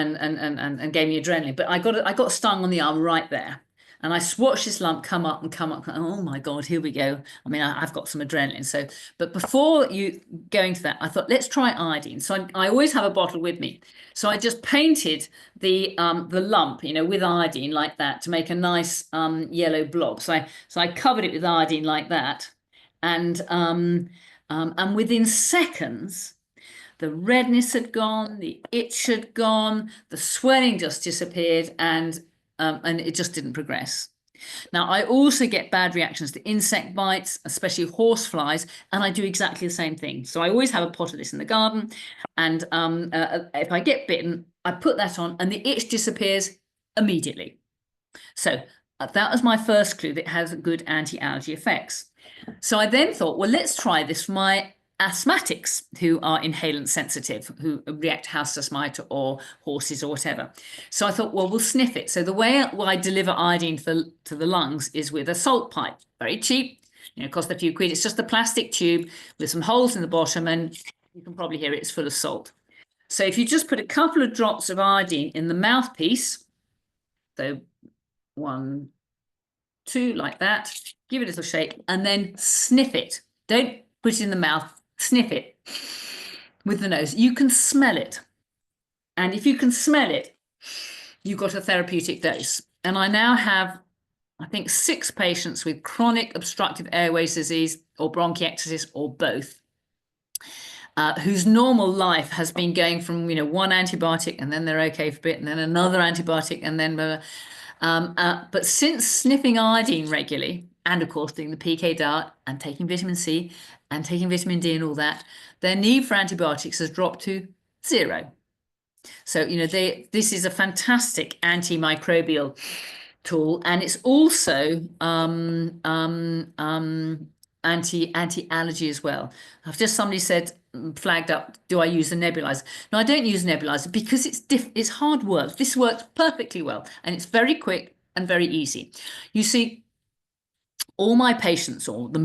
gave me adrenaline. But I got stung on the arm right there, and I watched this lump come up and come up. Oh my God, here we go. I mean, I've got some adrenaline. So, but before you going to that, I thought let's try iodine. So I always have a bottle with me. So I just painted the lump, with iodine like that to make a nice yellow blob. So I covered it with iodine like that, and within seconds, the redness had gone, the itch had gone, the swelling just disappeared, and it just didn't progress. Now, I also get bad reactions to insect bites, especially horse flies, and I do exactly the same thing. So I always have a pot of this in the garden, and if I get bitten, I put that on, and the itch disappears immediately. So that was my first clue that it has good anti-allergy effects. So I then thought, well, let's try this for my asthmatics who are inhalant sensitive, who react to house dust mite or horses or whatever. So I thought, well, we'll sniff it. So the way I deliver iodine to the lungs is with a salt pipe. Very cheap, cost a few quid. It's just a plastic tube with some holes in the bottom, and you can probably hear it's full of salt. So if you just put a couple of drops of iodine in the mouthpiece, so 1, 2, like that, give it a little shake, and then sniff it. Don't put it in the mouth, sniff it with the nose. You can smell it. And if you can smell it, you've got a therapeutic dose. And I now have, I think, 6 patients with chronic obstructive airways disease or bronchiectasis or both, whose normal life has been going from, one antibiotic and then they're okay for a bit, and then another antibiotic, and then but since sniffing iodine regularly, and of course doing the PK diet and taking vitamin C and taking vitamin D and all that, their need for antibiotics has dropped to 0. So, this is a fantastic antimicrobial tool, and it's also anti-allergy as well. I've just somebody said, flagged up, do I use a nebulizer? No, I don't use a nebulizer because it's hard work. This works perfectly well, and it's very quick and very easy. You see, all my patients, or the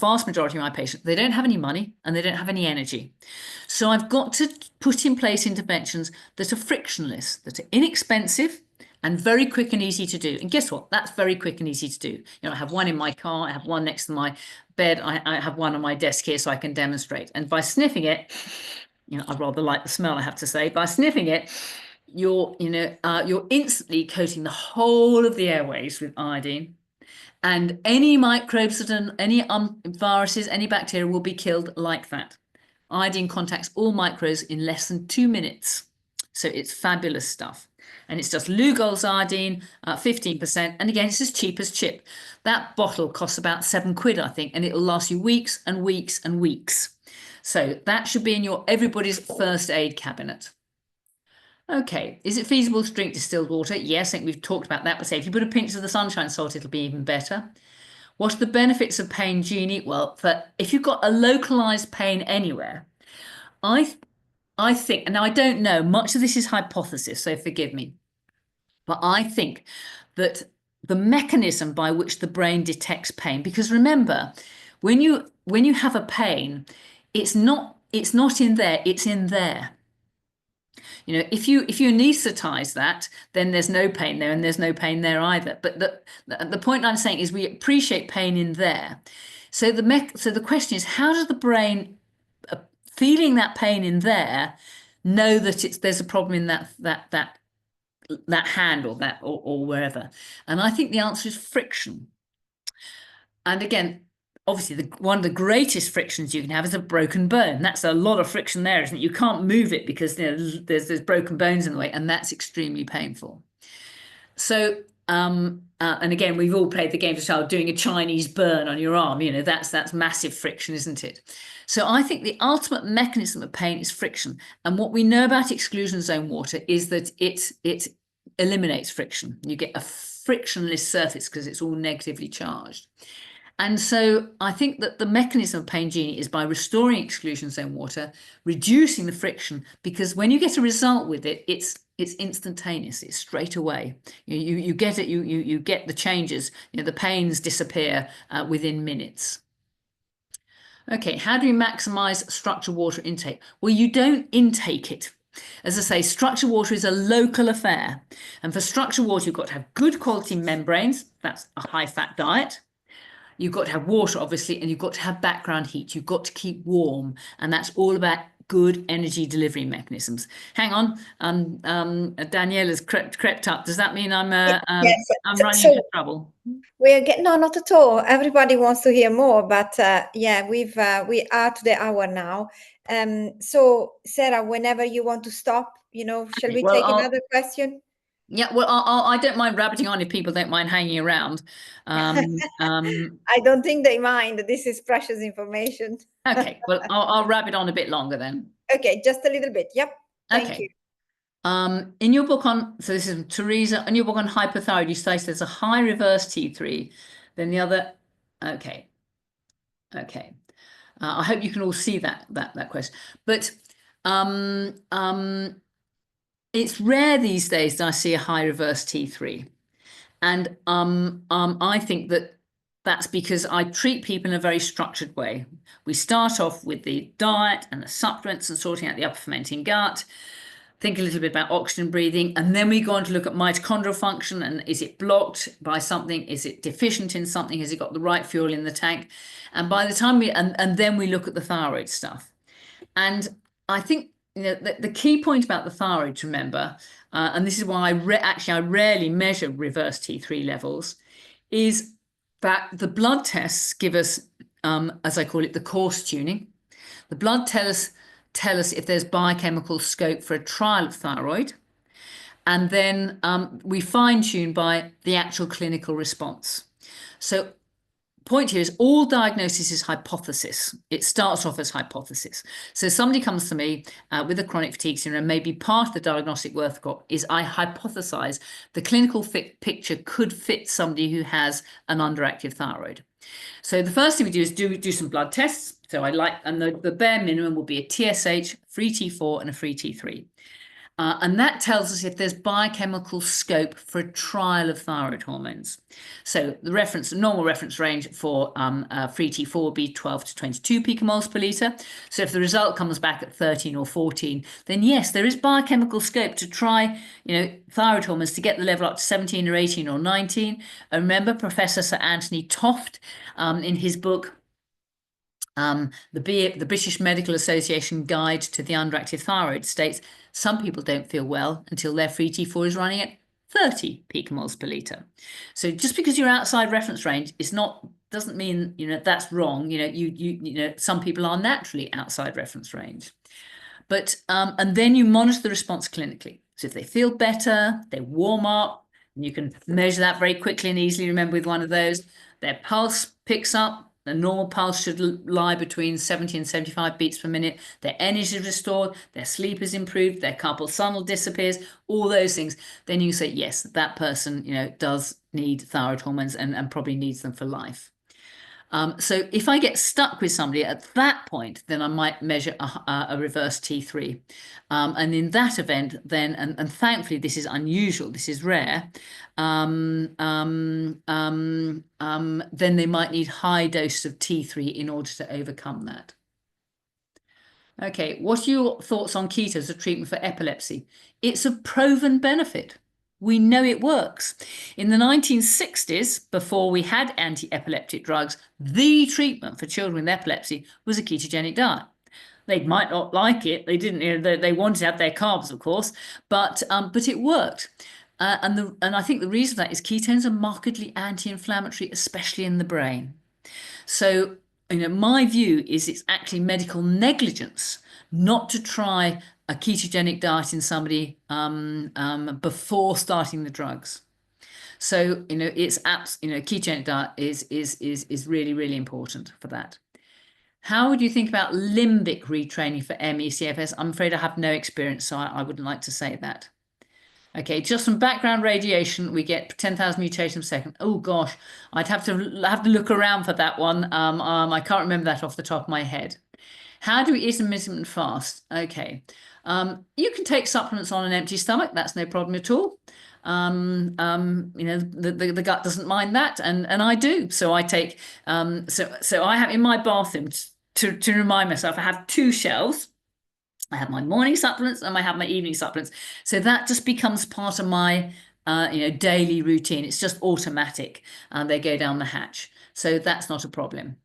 vast majority of my patients, they don't have any money and they don't have any energy. So I've got to put in place interventions that are frictionless, that are inexpensive, and very quick and easy to do. And guess what? That's very quick and easy to do. I have one in my car, I have one next to my bed, I have one on my desk here so I can demonstrate. And by sniffing it, I rather like the smell, I have to say. By sniffing it, you're instantly coating the whole of the airways with iodine. And any microbes, any viruses, any bacteria will be killed like that. Iodine contacts all microbes in less than 2 minutes. So it's fabulous stuff. And it's just Lugol's iodine, 15%. And again, it's as cheap as chip. That bottle costs about 7 quid, I think, and it'll last you weeks and weeks and weeks. So that should be in everybody's first aid cabinet. Okay, is it feasible to drink distilled water? Yes, I think we've talked about that, but say if you put a pinch of the sunshine salt, it'll be even better. What are the benefits of pain, Genie? Well, if you've got a localized pain anywhere, I think, and now I don't know, much of this is hypothesis, so forgive me, but I think that the mechanism by which the brain detects pain, because remember, when you have a pain, it's not in there, it's in there. If you anesthetize that, then there's no pain there, and there's no pain there either. But the point I'm saying is we appreciate pain in there. So the question is, how does the brain, feeling that pain in there, know that there's a problem in that hand or wherever? And I think the answer is friction. And again, obviously, one of the greatest frictions you can have is a broken bone. That's a lot of friction there, isn't it? You can't move it because there's broken bones in the way, and that's extremely painful. So, and again, we've all played the game as a child, doing a Chinese burn on your arm. That's massive friction, isn't it? So I think the ultimate mechanism of pain is friction. And what we know about exclusion zone water is that it eliminates friction. You get a frictionless surface because it's all negatively charged. And so I think that the mechanism of Pain Genie is by restoring exclusion zone water, reducing the friction, because when you get a result with it, it's instantaneous, it's straight away. You get it, you get the changes, the pains disappear within minutes. Okay, how do you maximize structured water intake? Well, you don't intake it. As I say, structured water is a local affair. And for structured water, you've got to have good quality membranes. That's a high-fat diet. You've got to have water, obviously, and you've got to have background heat. You've got to keep warm. And that's all about good energy delivery mechanisms. Hang on, Daniela's crept up. Does that mean I'm Yes. I'm running into trouble? We're getting no, not at all. Everybody wants to hear more, but yeah, we are to the hour now. So Sarah, whenever you want to stop, shall we take another question? Yeah, well, I don't mind rabbiting on if people don't mind hanging around. I don't think they mind. This is precious information. Okay, well, I'll rabbit on a bit longer then. Okay, just a little bit. Yep. Thank you. In your book so this is Teresa, in your book on hypothyroid, you say there's a high reverse T3 than the other. Okay. I hope you can all see that question. But it's rare these days that I see a high reverse T3. And I think that's because I treat people in a very structured way. We start off with the diet and the supplements and sorting out the upper fermenting gut, think a little bit about oxygen breathing, and then we go on to look at mitochondrial function and is it blocked by something? Is it deficient in something? Has it got the right fuel in the tank? And by the time and then we look at the thyroid stuff. And I think the key point about the thyroid to remember, and this is why I rarely measure reverse T3 levels, is that the blood tests give us, as I call it, the course tuning. The blood tell us if there's biochemical scope for a trial of thyroid, and then we fine tune by the actual clinical response. So point here is all diagnosis is hypothesis. It starts off as hypothesis. So somebody comes to me with a chronic fatigue syndrome, maybe part of the diagnostic workup is I hypothesize the clinical picture could fit somebody who has an underactive thyroid. So the first thing we do is do some blood tests. So and the bare minimum will be a TSH, free T4 and a free T3. And that tells us if there's biochemical scope for a trial of thyroid hormones. So the normal reference range for free T4 will be 12 to 22 picomoles per litre. So if the result comes back at 13 or 14, then yes, there is biochemical scope to try, thyroid hormones to get the level up to 17 or 18 or 19. And remember Professor Sir Anthony Toft in his book, the British Medical Association Guide to the Underactive Thyroid states some people don't feel well until their free T4 is running at 30 picomoles per litre. So just because you're outside reference range doesn't mean that's wrong. Some people are naturally outside reference range. But and then you monitor the response clinically. So if they feel better, they warm up, and you can measure that very quickly and easily. Remember with one of those, their pulse picks up. The normal pulse should lie between 70 and 75 beats per minute. Their energy is restored, their sleep is improved, their carpal tunnel disappears, all those things. Then you say, yes, that person, does need thyroid hormones and probably needs them for life. So if I get stuck with somebody at that point, then I might measure a reverse T3. And in that event, then, and thankfully this is unusual, this is rare, then they might need high doses of T3 in order to overcome that. Okay, what are your thoughts on keto as a treatment for epilepsy? It's a proven benefit. We know it works. In the 1960s, before we had anti-epileptic drugs, the treatment for children with epilepsy was a ketogenic diet. They might not like it. They didn't. They wanted to have their carbs, of course, but it worked. And I think the reason for that is ketones are markedly anti-inflammatory, especially in the brain. So my view is it's actually medical negligence not to try a ketogenic diet in somebody before starting the drugs. So ketogenic diet is really, really important for that. How would you think about limbic retraining for ME/CFS? I'm afraid I have no experience, so I wouldn't like to say that. Okay, just from background radiation, we get 10,000 mutations per second. Oh gosh, I'd have to look around for that one. I can't remember that off the top of my head. How do we eat intermittent fast? Okay, you can take supplements on an empty stomach. That's no problem at all. You know, the gut doesn't mind that, and I do. So I take so I have in my bathroom to remind myself. I have two shelves. I have my morning supplements and I have my evening supplements. So that just becomes part of my daily routine. It's just automatic. They go down the hatch. So that's not a problem.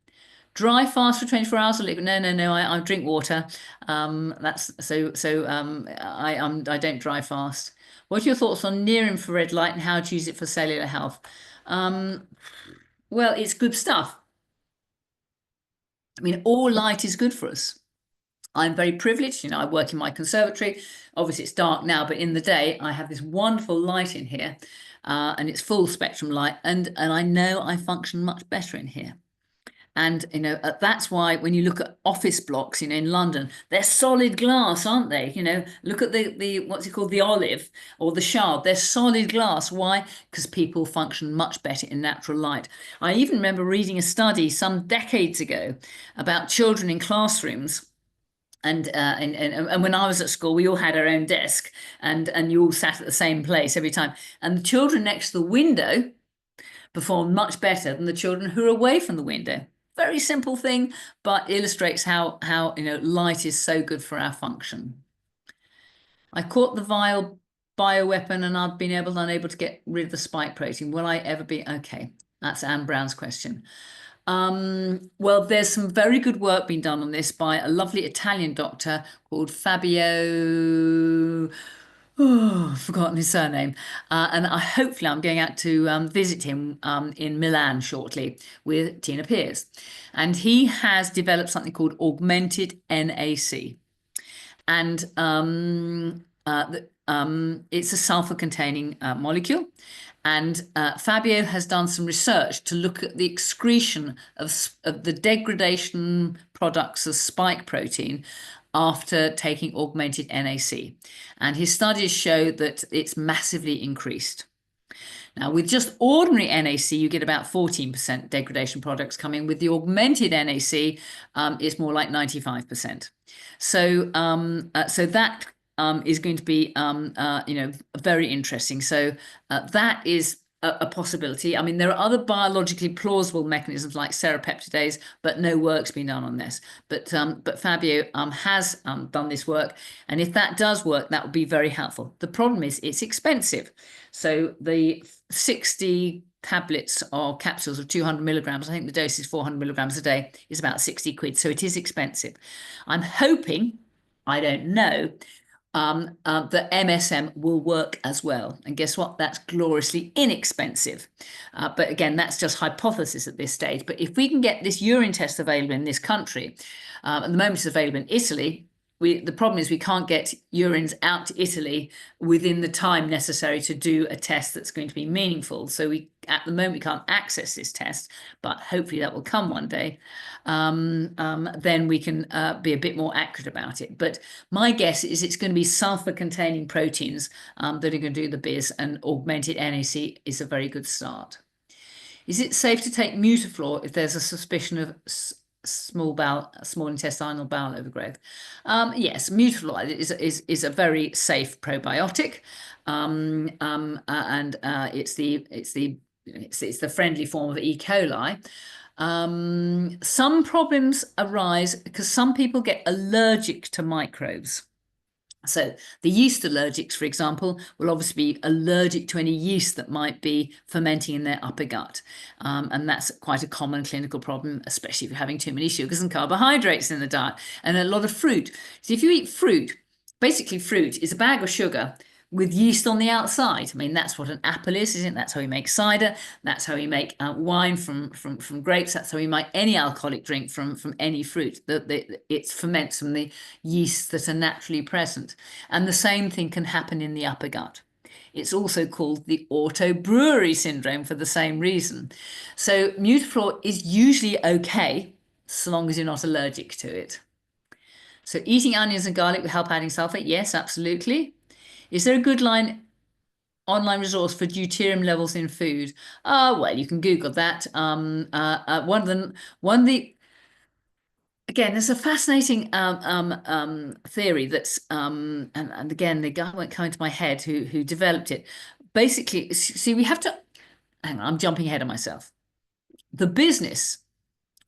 Dry fast for 24 hours or liquid? No. I drink water. That's I don't dry fast. What are your thoughts on near infrared light and how to use it for cellular health? Well, it's good stuff. I mean, all light is good for us. I'm very privileged. You know, I work in my conservatory. Obviously, it's dark now, but in the day, I have this wonderful light in here, and it's full spectrum light, and I know I function much better in here. And you know, that's why when you look at office blocks, you know, in London, they're solid glass, aren't they? You know, look at the what's it called, the olive or the shard. They're solid glass. Why? Because people function much better in natural light. I even remember reading a study some decades ago about children in classrooms. And when I was at school, we all had our own desk, and you all sat at the same place every time. And the children next to the window performed much better than the children who are away from the window. Very simple thing, but illustrates how light is so good for our function. I caught the vial bioweapon, and I've been unable to get rid of the spike protein. Will I ever be okay? That's Anne Brown's question. Well, there's some very good work being done on this by a lovely Italian doctor called Fabio. Oh, I've forgotten his surname. And hopefully I'm going out to visit him in Milan shortly with Tina Pierce. And he has developed something called augmented NAC. And it's a sulfur-containing molecule. And Fabio has done some research to look at the excretion of the degradation products of spike protein after taking augmented NAC. And his studies show that it's massively increased. Now, with just ordinary NAC, you get about 14% degradation products coming. With the augmented NAC, it's more like 95%. So that is going to be, very interesting. So that is a possibility. I mean, there are other biologically plausible mechanisms like serapeptidase, but no work's been done on this. But Fabio has done this work, and if that does work, that would be very helpful. The problem is it's expensive. So the 60 tablets or capsules of 200 milligrams, I think the dose is 400 milligrams a day, is about 60 quid. So it is expensive. I'm hoping, I don't know, that MSM will work as well. And guess what? That's gloriously inexpensive. But again, that's just hypothesis at this stage. But if we can get this urine test available in this country, at the moment it's available in Italy, the problem is we can't get urines out to Italy within the time necessary to do a test that's going to be meaningful. So at the moment we can't access this test, but hopefully that will come one day. Then we can be a bit more accurate about it. But my guess is it's going to be sulfur-containing proteins that are going to do the biz, and augmented NAC is a very good start. Is it safe to take Mutaflor if there's a suspicion of small intestinal bowel overgrowth? Yes, Mutaflor is a very safe probiotic, and it's the friendly form of E. coli. Some problems arise because some people get allergic to microbes. So the yeast allergics, for example, will obviously be allergic to any yeast that might be fermenting in their upper gut. And that's quite a common clinical problem, especially if you're having too many sugars and carbohydrates in the diet and a lot of fruit. So if you eat fruit, basically fruit is a bag of sugar with yeast on the outside. I mean, that's what an apple is, isn't it? That's how we make cider. That's how we make wine from grapes. That's how we make any alcoholic drink from any fruit. It ferments from the yeasts that are naturally present. And the same thing can happen in the upper gut. It's also called the auto-brewery syndrome for the same reason. So Mutaflor is usually okay, so long as you're not allergic to it. So eating onions and garlic will help adding sulfate? Yes, absolutely. Is there a good line online resource for deuterium levels in food. Well, you can Google that. One of the Again, there's a fascinating theory that's and again the guy won't come into my head who developed it. Basically, see, we have to hang on, I'm jumping ahead of myself. The business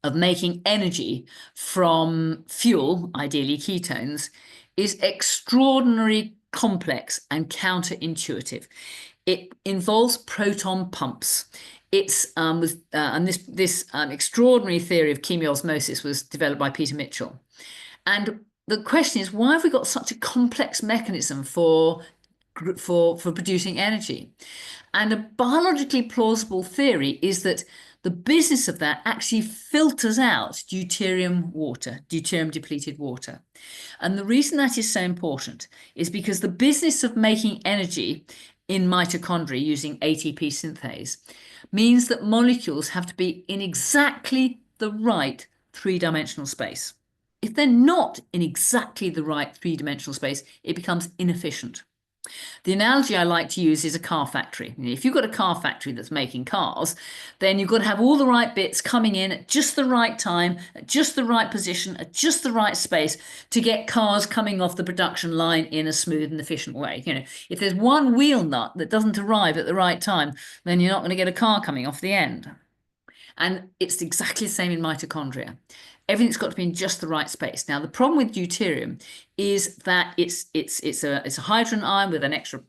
of making energy from fuel, ideally ketones, is extraordinarily complex and counterintuitive. It involves proton pumps. It's and this extraordinary theory of chemiosmosis was developed by Peter Mitchell. And the question is, why have we got such a complex mechanism for producing energy? And a biologically plausible theory is that the business of that actually filters out deuterium water, deuterium depleted water. And the reason that is so important is because the business of making energy in mitochondria using ATP synthase means that molecules have to be in exactly the right three-dimensional space. If they're not in exactly the right three-dimensional space, it becomes inefficient. The analogy I like to use is a car factory. If you've got a car factory that's making cars, then you've got to have all the right bits coming in at just the right time, at just the right position, at just the right space to get cars coming off the production line in a smooth and efficient way. If there's one wheel nut that doesn't arrive at the right time, then you're not going to get a car coming off the end. And it's exactly the same in mitochondria. Everything's got to be in just the right space. Now, the problem with deuterium is that it's a hydrogen ion with an extra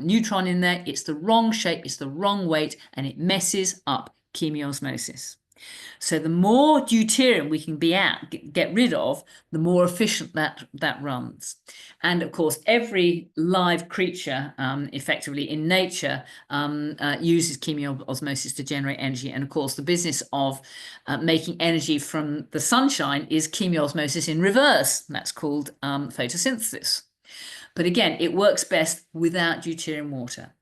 neutron in there. It's the wrong shape, it's the wrong weight, and it messes up chemiosmosis. So the more deuterium we can get rid of, the more efficient that runs. And of course, every live creature effectively in nature uses chemiosmosis to generate energy. And of course, the business of making energy from the sunshine is chemiosmosis in reverse. That's called photosynthesis. But again, it works best without deuterium water.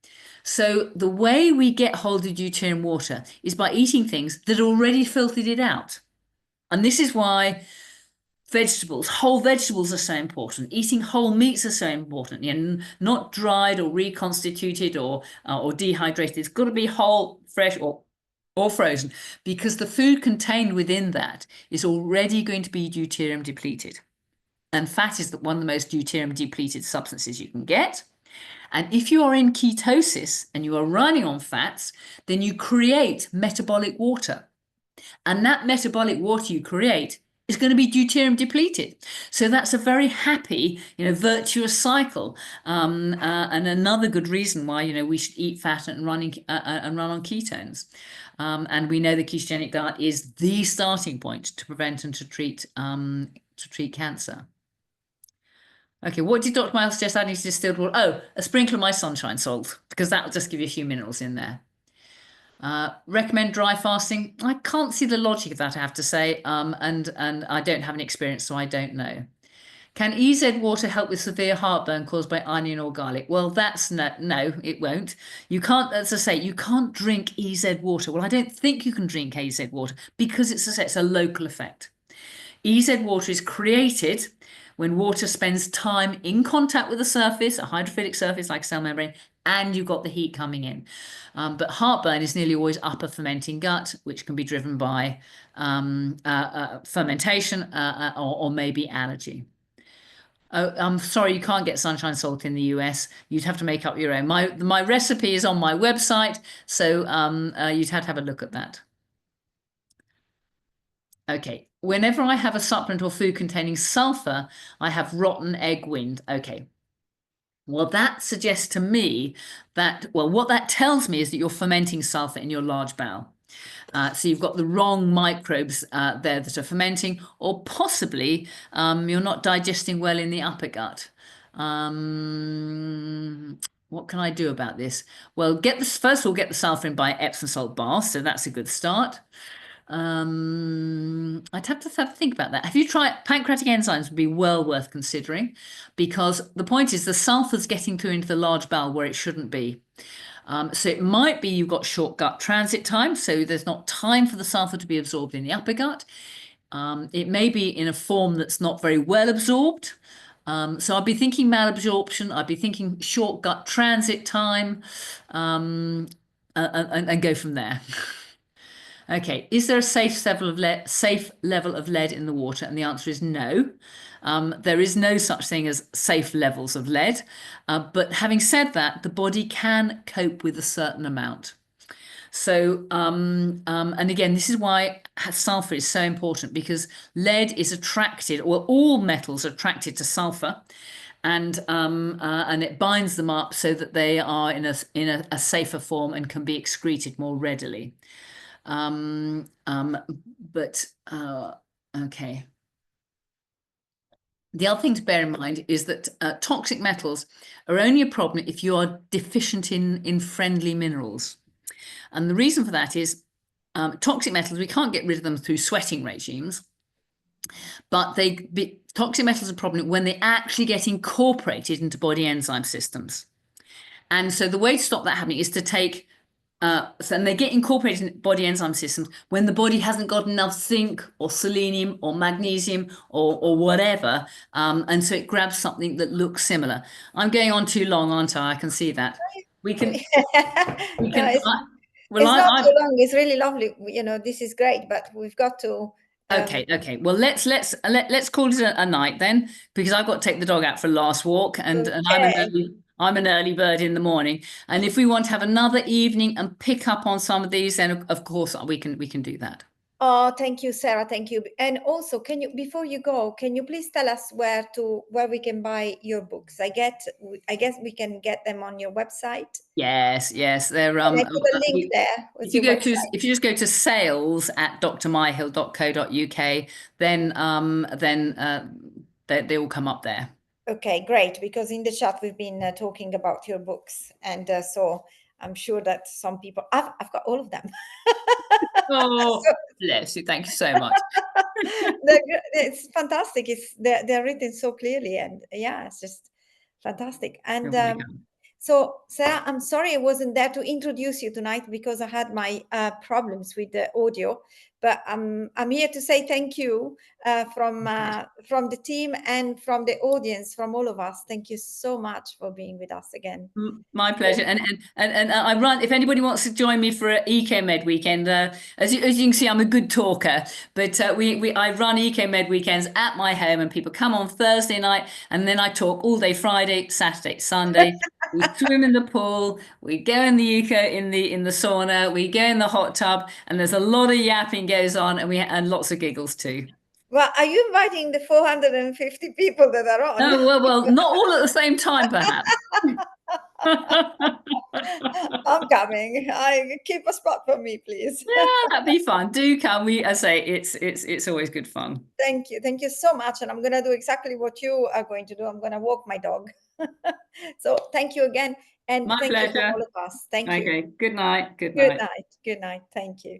So the way we get hold of deuterium water is by eating things that already filtered it out. And this is why whole vegetables are so important. Eating whole meats are so important. Not dried or reconstituted or dehydrated. It's got to be whole, fresh or frozen, because the food contained within that is already going to be deuterium depleted. And fat is one of the most deuterium depleted substances you can get. And if you are in ketosis and you are running on fats, then you create metabolic water. And that metabolic water you create is going to be deuterium depleted. So that's a very happy, virtuous cycle. And another good reason why, we should eat fat and run on ketones. And we know the ketogenic diet is the starting point to prevent and to treat cancer. Okay, what did Dr. Myhill suggest adding to distilled water? Oh, a sprinkle of my sunshine salt, because that will just give you a few minerals in there. Recommend dry fasting. I can't see the logic of that, I have to say, and I don't have any experience, so I don't know. Can EZ water help with severe heartburn caused by onion or garlic? Well, that's no, it won't. You can't, as I say, you can't drink EZ water. Well, I don't think you can drink EZ water because it's a local effect. EZ water is created when water spends time in contact with the surface, a hydrophilic surface like a cell membrane, and you've got the heat coming in. But heartburn is nearly always upper fermenting gut, which can be driven by fermentation or maybe allergy. Oh, I'm sorry, you can't get sunshine salt in the US. You'd have to make up your own. My recipe is on my website, so you'd have to have a look at that. Okay, whenever I have a supplement or food containing sulfur, I have rotten egg wind. Okay. Well, that suggests to me that, what that tells me is that you're fermenting sulfur in your large bowel. So you've got the wrong microbes there that are fermenting, or possibly you're not digesting well in the upper gut. What can I do about this? Well, first of all, get the sulfur in by Epsom salt bath, so that's a good start. I'd have to think about that. Have you tried pancreatic enzymes? Would be well worth considering, because the point is the sulfur's getting through into the large bowel where it shouldn't be. So it might be you've got short gut transit time, so there's not time for the sulfur to be absorbed in the upper gut. It may be in a form that's not very well absorbed. So I'd be thinking malabsorption, I'd be thinking short gut transit time, and go from there. Okay, is there a safe level of lead in the water? And the answer is no. There is no such thing as safe levels of lead. But having said that, the body can cope with a certain amount. So, and again, this is why sulfur is so important, because lead is attracted, or all metals are attracted to sulfur, and it binds them up so that they are in a safer form and can be excreted more readily. But okay. The other thing to bear in mind is that toxic metals are only a problem if you are deficient in friendly minerals. And the reason for that is toxic metals, we can't get rid of them through sweating regimes, but toxic metals are a problem when they actually get incorporated into body enzyme systems. And so the way to stop that happening is to take and they get incorporated in body enzyme systems when the body hasn't got enough zinc or selenium or magnesium or whatever. And so it grabs something that looks similar. I'm going on too long, aren't I? I can see that. We can. It's not too long. It's really lovely. You know, this is great, but we've got to. Okay. Well, let's call it a night then, because I've got to take the dog out for a last walk, and I'm an early bird in the morning. And if we want to have another evening and pick up on some of these, then of course we can do that. Oh, thank you, Sarah. Thank you. And also, before you go, can you please tell us where we can buy your books? I guess we can get them on your website. Yes. They're I put a link there. If you just go to sales@drmyhill.co.uk, then they all come up there. Okay, great. Because in the chat we've been talking about your books, and so I'm sure that some people I've got all of them. Oh, bless you! Thank you so much. It's fantastic. They're written so clearly, and yeah, it's just fantastic. And so, Sarah, I'm sorry I wasn't there to introduce you tonight because I had my problems with the audio. But I'm here to say thank you from the team and from the audience, from all of us. Thank you so much for being with us again. My pleasure. And I run. If anybody wants to join me for an EKMed weekend, as you can see, I'm a good talker. But I run EKMed weekends at my home, and people come on Thursday night, and then I talk all day Friday, Saturday, Sunday. We swim in the pool, we go in the eco in the sauna, we go in the hot tub, and there's a lot of yapping goes on, and lots of giggles too. Well, are you inviting the 450 people that are on? No, well, not all at the same time, perhaps. I'm coming. Keep a spot for me, please. Yeah, that'd be fun. Do come. I say it's always good fun. Thank you so much. And I'm gonna do exactly what you are going to do. I'm gonna walk my dog. So thank you again, and My thank pleasure. you for all of us. Thank you. Okay. Good night. Good night. Thank you.